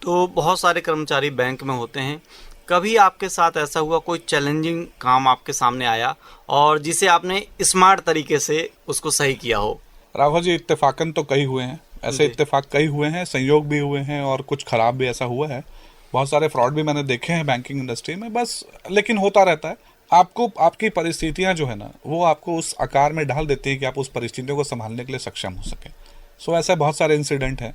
तो बहुत सारे कर्मचारी बैंक में होते हैं। कभी आपके साथ ऐसा हुआ कोई चैलेंजिंग काम आपके सामने आया और जिसे आपने स्मार्ट तरीके से उसको सही किया हो? राघव जी, इत्तेफाकन तो कई हुए हैं, ऐसे इत्तेफाक कई हुए हैं, संयोग भी हुए हैं और कुछ खराब भी ऐसा हुआ है। बहुत सारे फ्रॉड भी मैंने देखे हैं बैंकिंग इंडस्ट्री में, बस लेकिन होता रहता है। आपको आपकी परिस्थितियां जो है ना, वो आपको उस आकार में डाल देती है कि आप उस परिस्थितियों को संभालने के लिए सक्षम हो सके। सो ऐसे बहुत सारे इंसिडेंट हैं,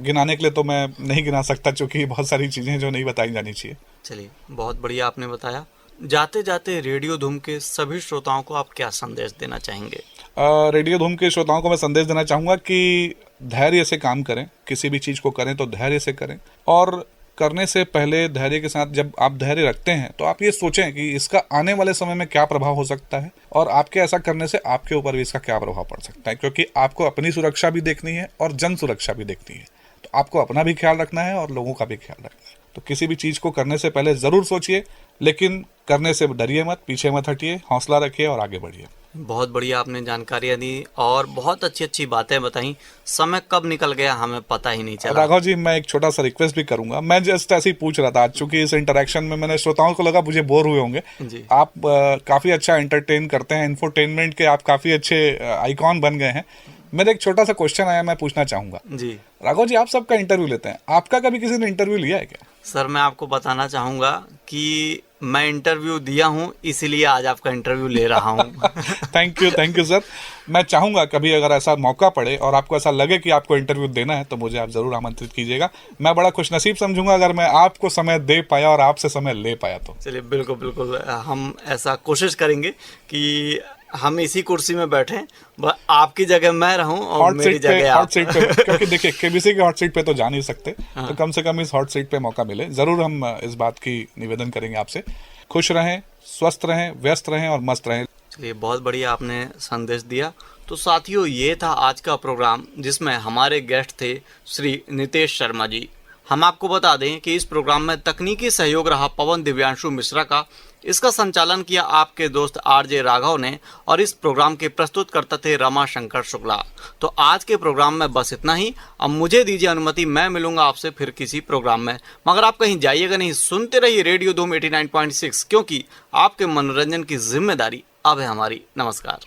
गिनाने के लिए तो मैं नहीं गिना सकता, क्योंकि बहुत सारी चीज़ें जो नहीं बताई जानी चाहिए। चलिए, बहुत बढ़िया आपने बताया। जाते जाते रेडियो धूम के सभी श्रोताओं को आप क्या संदेश देना चाहेंगे? रेडियो धूम के श्रोताओं को मैं संदेश देना चाहूँगा कि धैर्य से काम करें, किसी भी चीज़ को करें तो धैर्य से करें, और करने से पहले धैर्य के साथ जब आप धैर्य रखते हैं तो आप ये सोचें कि इसका आने वाले समय में क्या प्रभाव हो सकता है, और आपके ऐसा करने से आपके ऊपर भी इसका क्या प्रभाव पड़ सकता है, क्योंकि आपको अपनी सुरक्षा भी देखनी है और जन सुरक्षा भी देखनी है। तो आपको अपना भी ख्याल रखना है और लोगों का भी ख्याल रखना है। तो किसी भी चीज़ को करने से पहले ज़रूर सोचिए, लेकिन करने से डरिए मत, पीछे मत हटिए, हौसला रखिए और आगे बढ़िए। बहुत बढ़िया आपने जानकारियाँ दी और बहुत अच्छी अच्छी बातें बताई। समय कब निकल गया हमें पता ही नहीं चला। राघव जी, मैं एक छोटा सा रिक्वेस्ट भी करूंगा। मैं जस्ट ऐसे ही पूछ रहा था, चूंकि इस इंटरेक्शन में मैंने श्रोताओं को लगा मुझे बोर हुए होंगे। जी। आप काफ़ी अच्छा एंटरटेन करते हैं, इंफोटेनमेंट के आप काफ़ी अच्छे आइकॉन बन गए हैं। मेरा एक छोटा सा क्वेश्चन आया, मैं पूछना चाहूँगा। जी राघव जी, आप सबका इंटरव्यू लेते हैं, आपका कभी किसी ने इंटरव्यू लिया है क्या? सर, मैं आपको बताना चाहूँगा कि मैं इंटरव्यू दिया हूँ, इसीलिए आज आपका इंटरव्यू ले रहा हूँ। Thank you sir. मैं चाहूँगा कभी अगर ऐसा मौका पड़े और आपको ऐसा लगे कि आपको इंटरव्यू देना है तो मुझे आप ज़रूर आमंत्रित कीजिएगा। मैं बड़ा खुशनसीब समझूंगा अगर मैं आपको समय दे पाया और आपसे समय ले पाया तो। चलिए, बिल्कुल बिल्कुल, हम ऐसा कोशिश करेंगे कि हम इसी कुर्सी में बैठें, आपकी जगह मैं रहूं और मेरी जगह आप। हॉट सीट पे, क्योंकि देखिए केबीसी के हॉट सीट पे तो जा नहीं सकते। हाँ। तो कम से कम इस हॉट सीट पे मौका मिले, ज़रूर हम इस बात की निवेदन करेंगे आपसे। खुश रहें, स्वस्थ रहें, व्यस्त रहें और मस्त रहें। चलिए, बहुत बढ़िया आपने संदेश दिया। तो साथियों, ये था आज का प्रोग्राम जिसमें हमारे गेस्ट थे श्री नितेश शर्मा जी। हम आपको बता दें कि इस प्रोग्राम में तकनीकी सहयोग रहा पवन दिव्यांशु मिश्रा का। इसका संचालन किया आपके दोस्त आरजे राघव ने और इस प्रोग्राम के प्रस्तुतकर्ता थे रमा शंकर शुक्ला। तो आज के प्रोग्राम में बस इतना ही। अब मुझे दीजिए अनुमति, मैं मिलूंगा आपसे फिर किसी प्रोग्राम में। मगर आप कहीं जाइएगा नहीं, सुनते रहिए रेडियो धूम 89.6, क्योंकि आपके मनोरंजन की जिम्मेदारी अब है हमारी। नमस्कार।